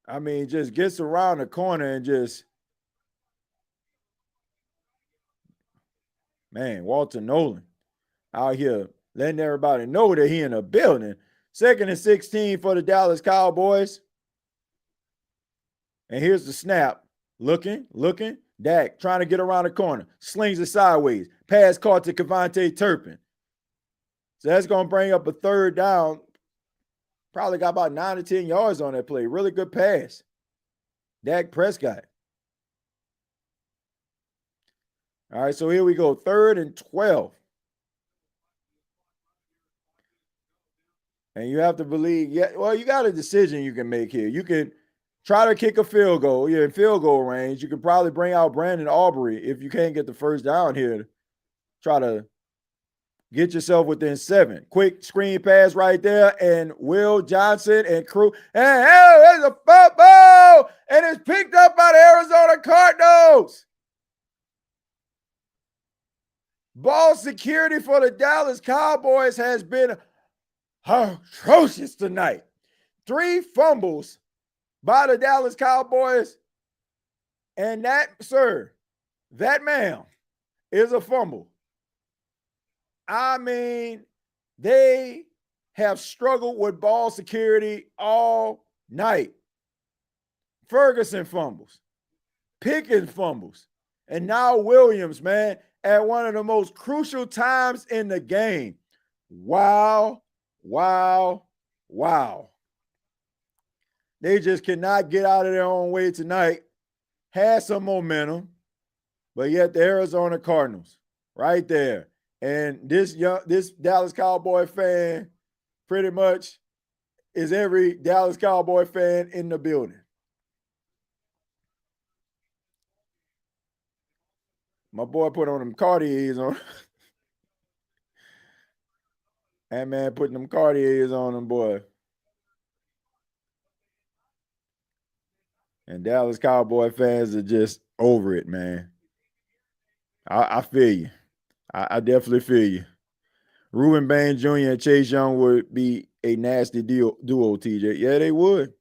I mean, just gets around the corner and just, man, Walter Nolan out here letting everybody know that he in the building. 2nd and 16 for the Dallas Cowboys. And here's the snap. Looking. Dak trying to get around the corner. Slings it sideways. Pass caught to Kevontae Turpin. So that's going to bring up a third down. Probably got about 9 to 10 yards on that play. Really good pass. Dak Prescott. All right, so here we go. 3rd and 12. And you have to believe, you got a decision you can make here. You can try to kick a field goal. You're in field goal range. You can probably bring out Brandon Aubrey if you can't get the first down here. Try to get yourself within 7. Quick screen pass right there, and Will Johnson and crew. And there's a football, and it's picked up by the Arizona Cardinals. Ball security for the Dallas Cowboys has been atrocious tonight. 3 fumbles by the Dallas Cowboys. And that man is a fumble. I mean, they have struggled with ball security all night. Ferguson fumbles. Pickens fumbles. And now Williams, man, at one of the most crucial times in the game. Wow. They just cannot get out of their own way tonight. Had some momentum, but yet the Arizona Cardinals right there. And this Dallas Cowboy fan pretty much is every Dallas Cowboy fan in the building. My boy put on them Cartiers on. That man putting them Cartiers on them, boy. And Dallas Cowboy fans are just over it, man. I feel you. I definitely feel you. Reuben Bain Jr. and Chase Young would be a nasty duo, TJ. Yeah, they would.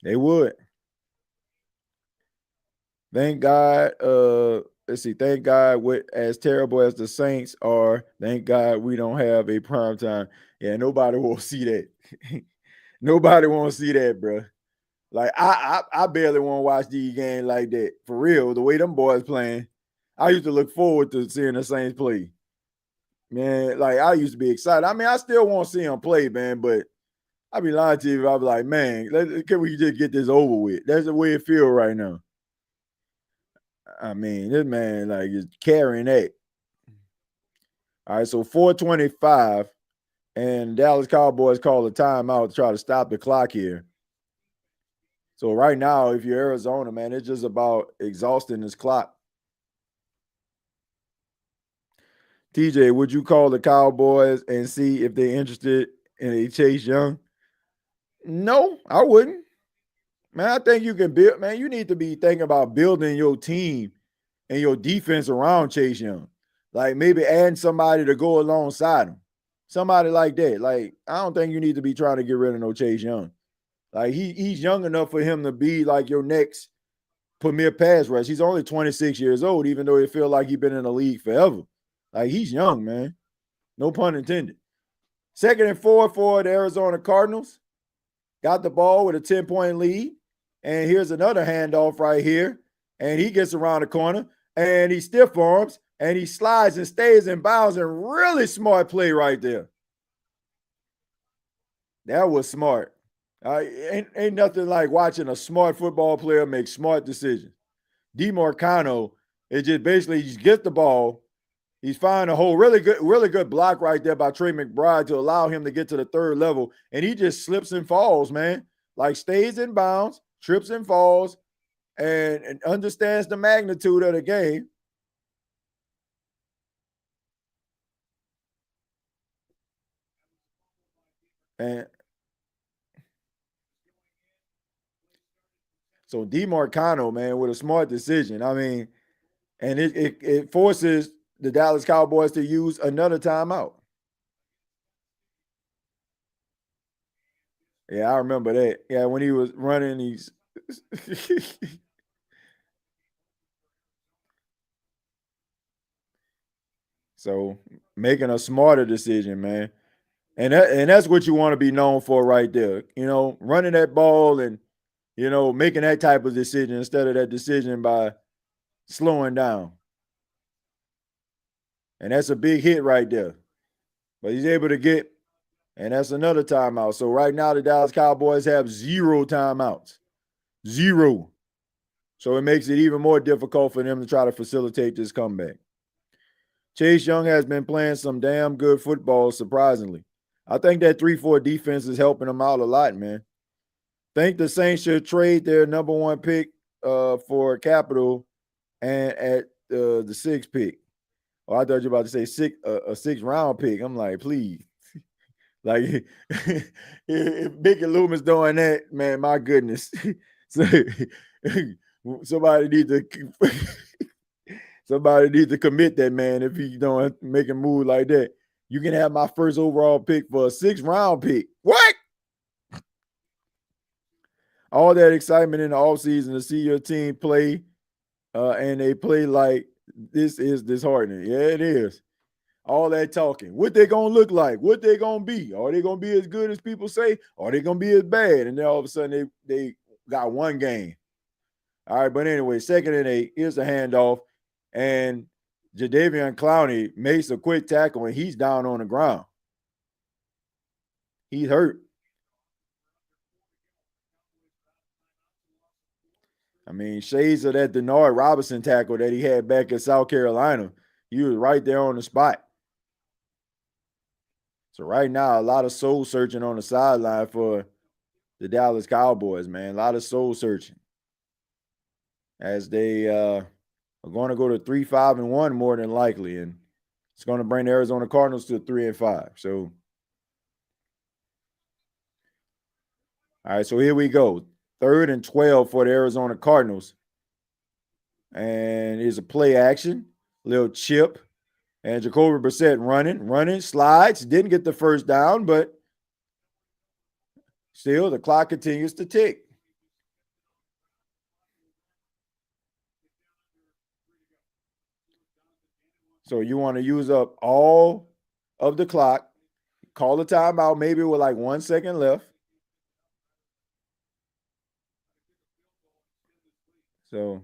They would. Thank God. Let's see. Thank God, as terrible as the Saints are, thank God we don't have a primetime. Yeah, nobody will see that. Nobody won't see that, bro. Like, I barely want to watch these games like that. For real, the way them boys playing. I used to look forward to seeing the Saints play. Man, like, I used to be excited. I mean, I still want to see them play, man, but I'd be lying to you if I'd be like, man, can we just get this over with? That's the way it feels right now. I mean, this man, like, is carrying that. All right, so 4:25, and Dallas Cowboys call a timeout to try to stop the clock here. So right now, if you're Arizona, man, it's just about exhausting this clock. TJ, would you call the Cowboys and see if they're interested in a Chase Young? No, I wouldn't. Man, I think you can build, man, you need to be thinking about building your team and your defense around Chase Young. Like maybe adding somebody to go alongside him. Somebody like that. Like, I don't think you need to be trying to get rid of no Chase Young. Like he's young enough for him to be like your next premier pass rush. He's only 26 years old, even though it feels like he's been in the league forever. Like he's young, man. No pun intended. 2nd and 4 for the Arizona Cardinals. Got the ball with a 10-point lead. And here's another handoff right here. And he gets around the corner and he stiff arms and he slides and stays in bounds, and really smart play right there. That was smart. Ain't nothing like watching a smart football player make smart decisions. DeMarcano, it just basically he just gets the ball. He's finding a hole. Really good block right there by Trey McBride to allow him to get to the 3rd level. And he just slips and falls, man. Like stays in bounds, trips and falls, and understands the magnitude of the game. And so DeMarcano, man, with a smart decision. I mean, and it forces the Dallas Cowboys to use another timeout. Yeah, I remember that. Yeah, when he was running these. So making a smarter decision, man. And that's what you want to be known for right there. Running that ball and, making that type of decision instead of that decision by slowing down. And that's a big hit right there. But he's able to get, and that's another timeout. So right now the Dallas Cowboys have 0 timeouts. 0. So it makes it even more difficult for them to try to facilitate this comeback. Chase Young has been playing some damn good football, surprisingly. I think that 3-4 defense is helping them out a lot, man. Think the Saints should trade their number 1 pick for capital and at the 6th pick. Oh, I thought you were about to say a 6th round pick. I'm like, please. Like, if Mickey Loomis doing that, man, my goodness. So, somebody needs to commit that, man, if he don't make a move like that. You can have my 1st overall pick for a 6th round pick. What? All that excitement in the offseason to see your team play, and they play like this is disheartening. Yeah, it is. All that talking. What they going to look like? What they going to be? Are they going to be as good as people say? Are they going to be as bad? And then all of a sudden they got 1 game. All right, but anyway, 2nd and 8. Here's a handoff. And Jadeveon Clowney makes a quick tackle, and he's down on the ground. He's hurt. I mean, shades of that Denard Robinson tackle that he had back in South Carolina. He was right there on the spot. So right now, a lot of soul searching on the sideline for the Dallas Cowboys, man. A lot of soul searching as they are going to go to 3-5-1 more than likely, and it's going to bring the Arizona Cardinals to 3-5. So, all right, so here we go. 3rd and 12 for the Arizona Cardinals. And here's a play action, little chip. And Jacoby Brissett running, slides. Didn't get the 1st down, but still the clock continues to tick. So you want to use up all of the clock, call the timeout maybe with like 1 second left. So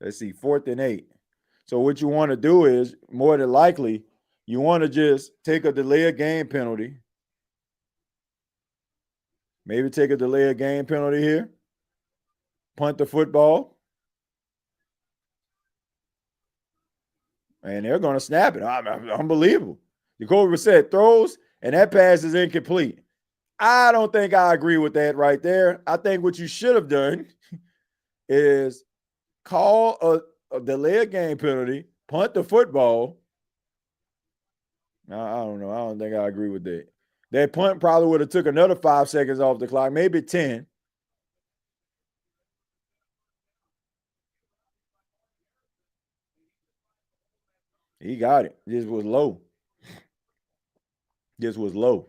let's see, 4th and 8. So what you want to do is, more than likely, you want to just take a delay of game penalty. Maybe take a delay of game penalty here. Punt the football. And they're going to snap it. Unbelievable. Jacoby Brissett throws, and that pass is incomplete. I don't think I agree with that right there. I think what you should have done is call a delay of game penalty, punt the football. I don't know. I don't think I agree with that. That punt probably would have took another 5 seconds off the clock, maybe 10. He got it. This was low. This was low.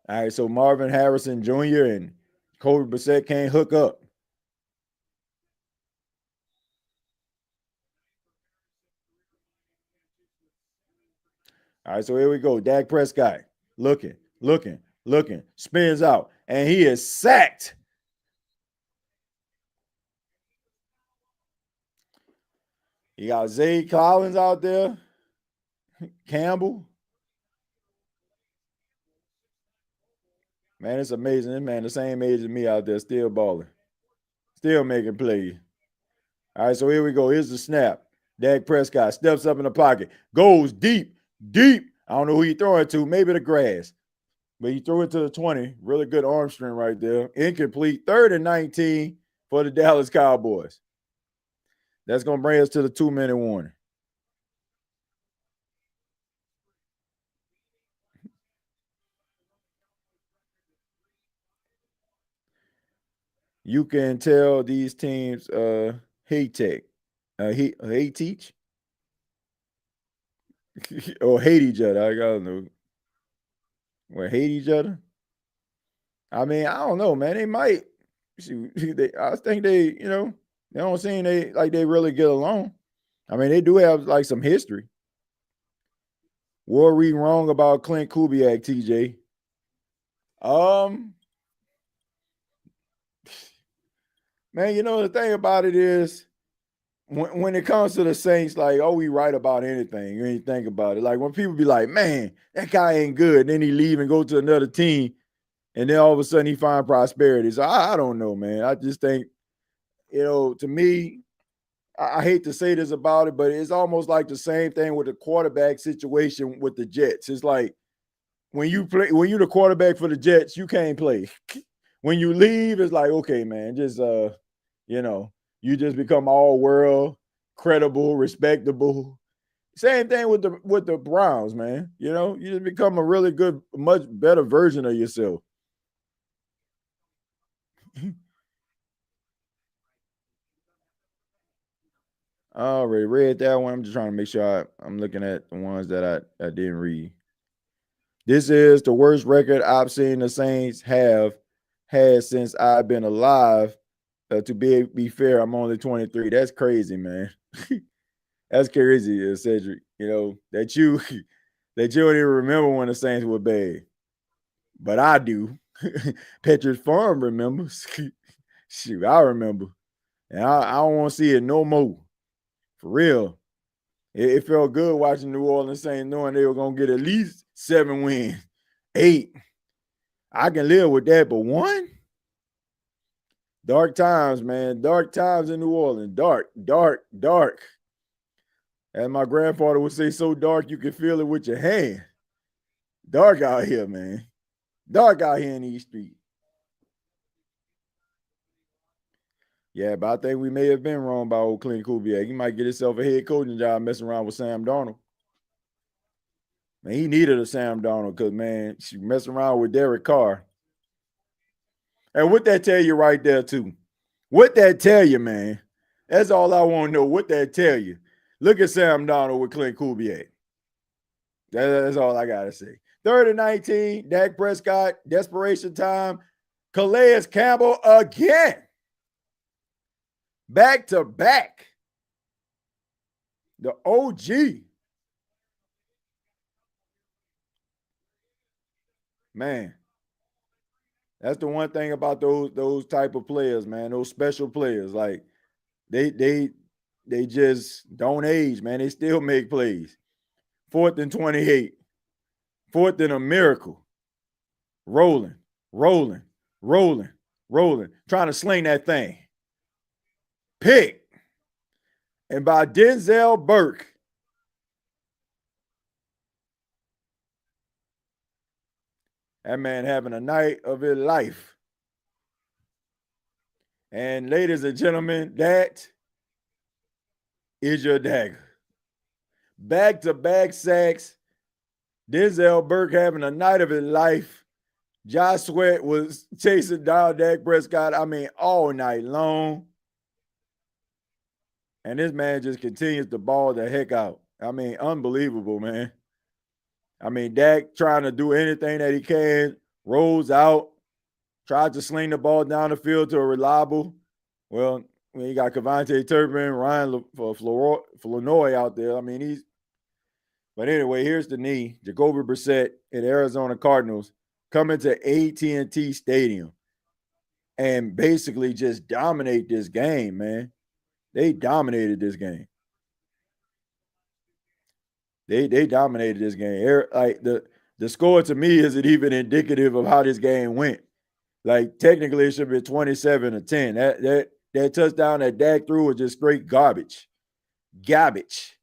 All right, so Marvin Harrison Jr. and Jacoby Brissett can't hook up. All right, so here we go. Dak Prescott looking, spins out, and he is sacked. You got Zay Collins out there, Campbell. Man, it's amazing. This man the same age as me out there, still balling, still making plays. All right, so here we go. Here's the snap. Dak Prescott steps up in the pocket, goes deep. I don't know who he throw it to, maybe the grass. But he threw it to the 20. Really good arm strength right there. Incomplete. 3rd and 19 for the Dallas Cowboys. That's going to bring us to the 2-minute warning. You can tell these teams hate tech. Hate teach? Or hate each other. I don't know. Well, hate each other? I mean, I don't know, man. They might. I think they don't seem they really get along. I mean, they do have like some history. What are we wrong about Clint Kubiak, TJ? Man, the thing about it is when it comes to the Saints, like, oh, we right about anything. You ain't think about it. Like when people be like, man, that guy ain't good. And then he leave and go to another team. And then all of a sudden he find prosperity. So I don't know, man. I just think, to me, I hate to say this about it, but it's almost like the same thing with the quarterback situation with the Jets. It's like when you're the quarterback for the Jets, you can't play. When you leave, it's like, okay, man, just you just become all world, credible, respectable. Same thing with the Browns, man. You just become a really good, much better version of yourself. I already read that one. I'm just trying to make sure I'm looking at the ones that I didn't read. This is the worst record I've seen the Saints have had since I've been alive. To be fair, I'm only 23. That's crazy, man. That's crazy, Cedric. That you don't even remember when the Saints were bad, but I do. Petrus Farm remembers. Shoot, I remember, and I don't want to see it no more. For real, it felt good watching New Orleans Saints knowing they were gonna get at least 7 wins, 8. I can live with that, but 1. Dark times, man. Dark times in New Orleans. Dark. As my grandfather would say, so dark you can feel it with your hand. Dark out here, man. Dark out here in these streets. Yeah, but I think we may have been wrong about old Clint Kubiak. He might get himself a head coaching job messing around with Sam Darnold. Man, he needed a Sam Darnold because, man, she messing around with Derek Carr. And what that tell you right there, too? What that tell you, man? That's all I want to know. What that tell you? Look at Sam Darnold with Clint Kubiak. That's all I got to say. 3rd and 19, Dak Prescott, desperation time. Calais Campbell again. Back to back. The OG. Man, that's the one thing about those type of players, man. Those special players, like they just don't age, man. They still make plays. 4th and 28. 4th and a miracle. Rolling. Trying to sling that thing. Pick. And by Denzel Burke. That man having a night of his life. And ladies and gentlemen, that is your dagger. Back-to-back sacks. Denzel Burke having a night of his life. Josh Sweat was chasing down Dak Prescott, all night long. And this man just continues to ball the heck out. I mean, unbelievable, man. I mean, Dak trying to do anything that he can, rolls out, tried to sling the ball down the field to a reliable. Well, when you got Cavante Turpin, Ryan Flournoy out there, I mean, but anyway, here's the knee. Jacoby Brissett and Arizona Cardinals coming to AT&T Stadium and basically just dominate this game, man. They dominated this game. They dominated this game. Like the score to me isn't even indicative of how this game went. Like technically it should be 27-10. That touchdown that Dak threw was just straight garbage. Garbage.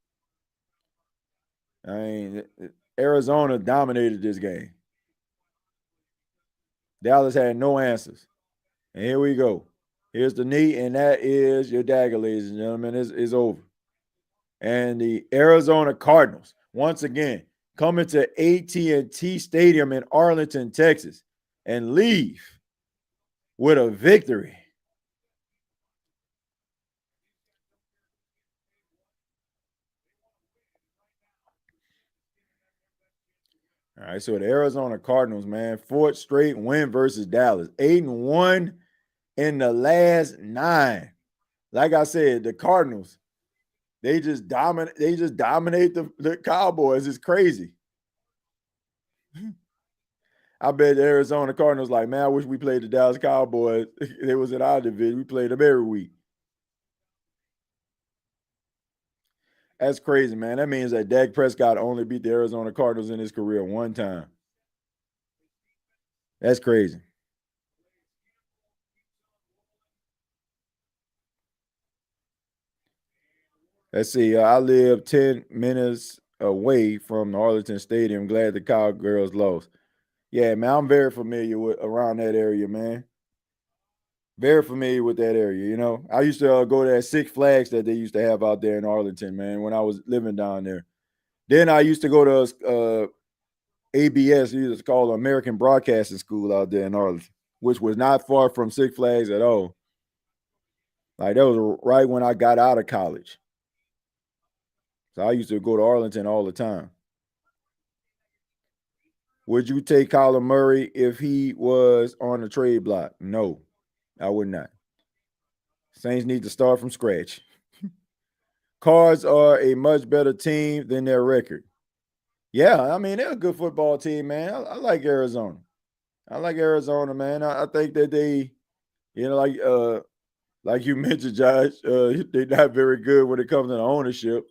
I mean, Arizona dominated this game. Dallas had no answers. And here we go. Here's the knee, and that is your dagger, ladies and gentlemen. It's over. And the Arizona Cardinals, once again, coming to AT&T Stadium in Arlington, Texas, and leave with a victory. All right, so the Arizona Cardinals, man, fourth straight win versus Dallas. 8-1 in the last 9. Like I said, the Cardinals, they just dominate the Cowboys. It's crazy. I bet the Arizona Cardinals like, man, I wish we played the Dallas Cowboys. They was in our division. We played them every week. That's crazy, man. That means that Dak Prescott only beat the Arizona Cardinals in his career one time. That's crazy. Let's see. I live 10 minutes away from the Arlington Stadium. Glad the Cowgirls lost. Yeah, man, I'm very familiar with around that area, man. Very familiar with that area. You know, I used to go to that Six Flags that they used to have out there in Arlington, man, when I was living down there. Then I used to go to ABS, it's called American Broadcasting School out there in Arlington, which was not far from Six Flags at all. Like that was right when I got out of college. So I used to go to Arlington all the time. Would you take Kyler Murray if he was on the trade block? No, I would not. Saints need to start from scratch. Cards are a much better team than their record. Yeah, I mean, they're a good football team, man. I like Arizona. I like Arizona, man. I think that they, you know, like you mentioned, Josh, they're not very good when it comes to the ownership.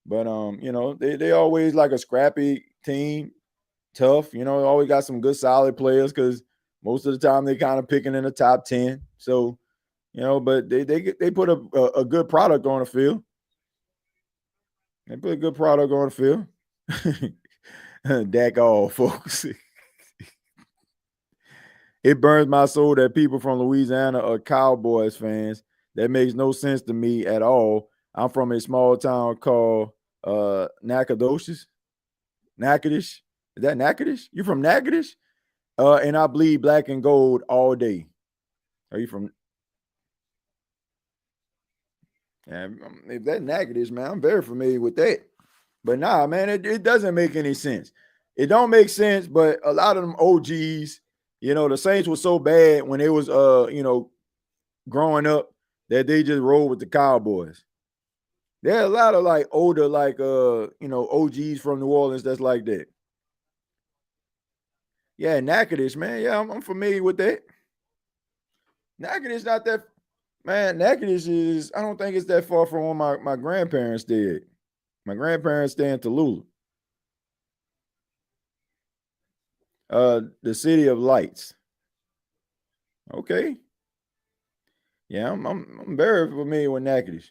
But you know, they always like a scrappy team, tough. You know, always got some good solid players because most of the time they kind of picking in the top 10. So, you know, but they put a good product on the field. They put a good product on the field. Dak all, folks. It burns my soul that people from Louisiana are Cowboys fans. That makes no sense to me at all. I'm from a small town called Nacogdoches. Natchitoches. Is that Natchitoches? You from Natchitoches? And I bleed black and gold all day. Are you from? Yeah, if that Natchitoches, man, I'm very familiar with that. But nah, man, it doesn't make any sense. It don't make sense, but a lot of them OGs, you know, the Saints were so bad when they was you know, growing up that they just rolled with the Cowboys. There are a lot of like older, like you know, OGs from New Orleans that's like that. Yeah, Natchitoches, man. Yeah, I'm familiar with that. Natchitoches not that man. Natchitoches is I don't think it's that far from where my grandparents did. My grandparents stay in Tallulah. The City of Lights. Okay. Yeah, I'm very familiar with Natchitoches.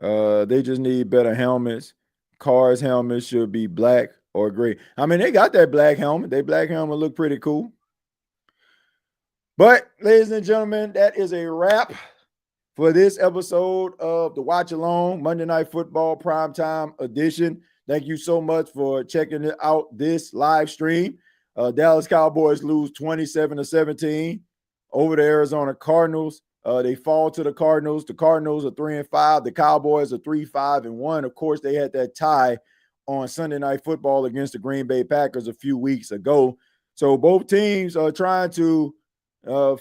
They just need better helmets. Cars helmets should be black or gray. I mean, they got that black helmet. They black helmet look pretty cool. But, ladies and gentlemen, that is a wrap for this episode of the Watch Along Monday Night Football Primetime Edition. Thank you so much for checking out this live stream. Dallas Cowboys lose 27-17. over the Arizona Cardinals. They fall to the Cardinals. The Cardinals are 3-5. The Cowboys are 3-5-1. Of course, they had that tie on Sunday Night Football against the Green Bay Packers a few weeks ago. So both teams are trying to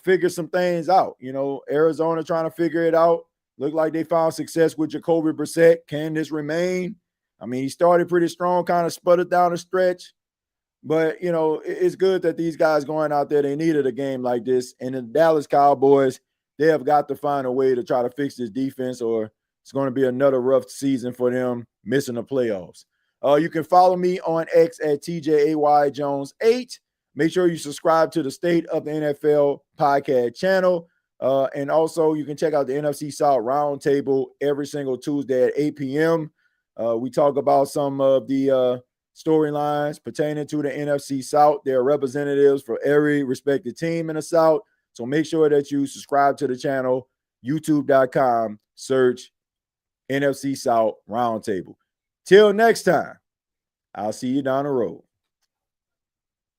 figure some things out. You know, Arizona trying to figure it out. Looked like they found success with Jacoby Brissett. Can this remain? I mean, he started pretty strong, kind of sputtered down the stretch. But, you know, it's good that these guys going out there, they needed a game like this. And the Dallas Cowboys, they have got to find a way to try to fix this defense, or it's going to be another rough season for them, missing the playoffs. You can follow me on X at TJAYJones8. Make sure you subscribe to the State of the NFL podcast channel. And also, you can check out the NFC South Roundtable every single Tuesday at 8 p.m. We talk about some of the storylines pertaining to the NFC South. There are representatives for every respected team in the South. So make sure that you subscribe to the channel, youtube.com, search NFC South Roundtable. Till next time, I'll see you down the road.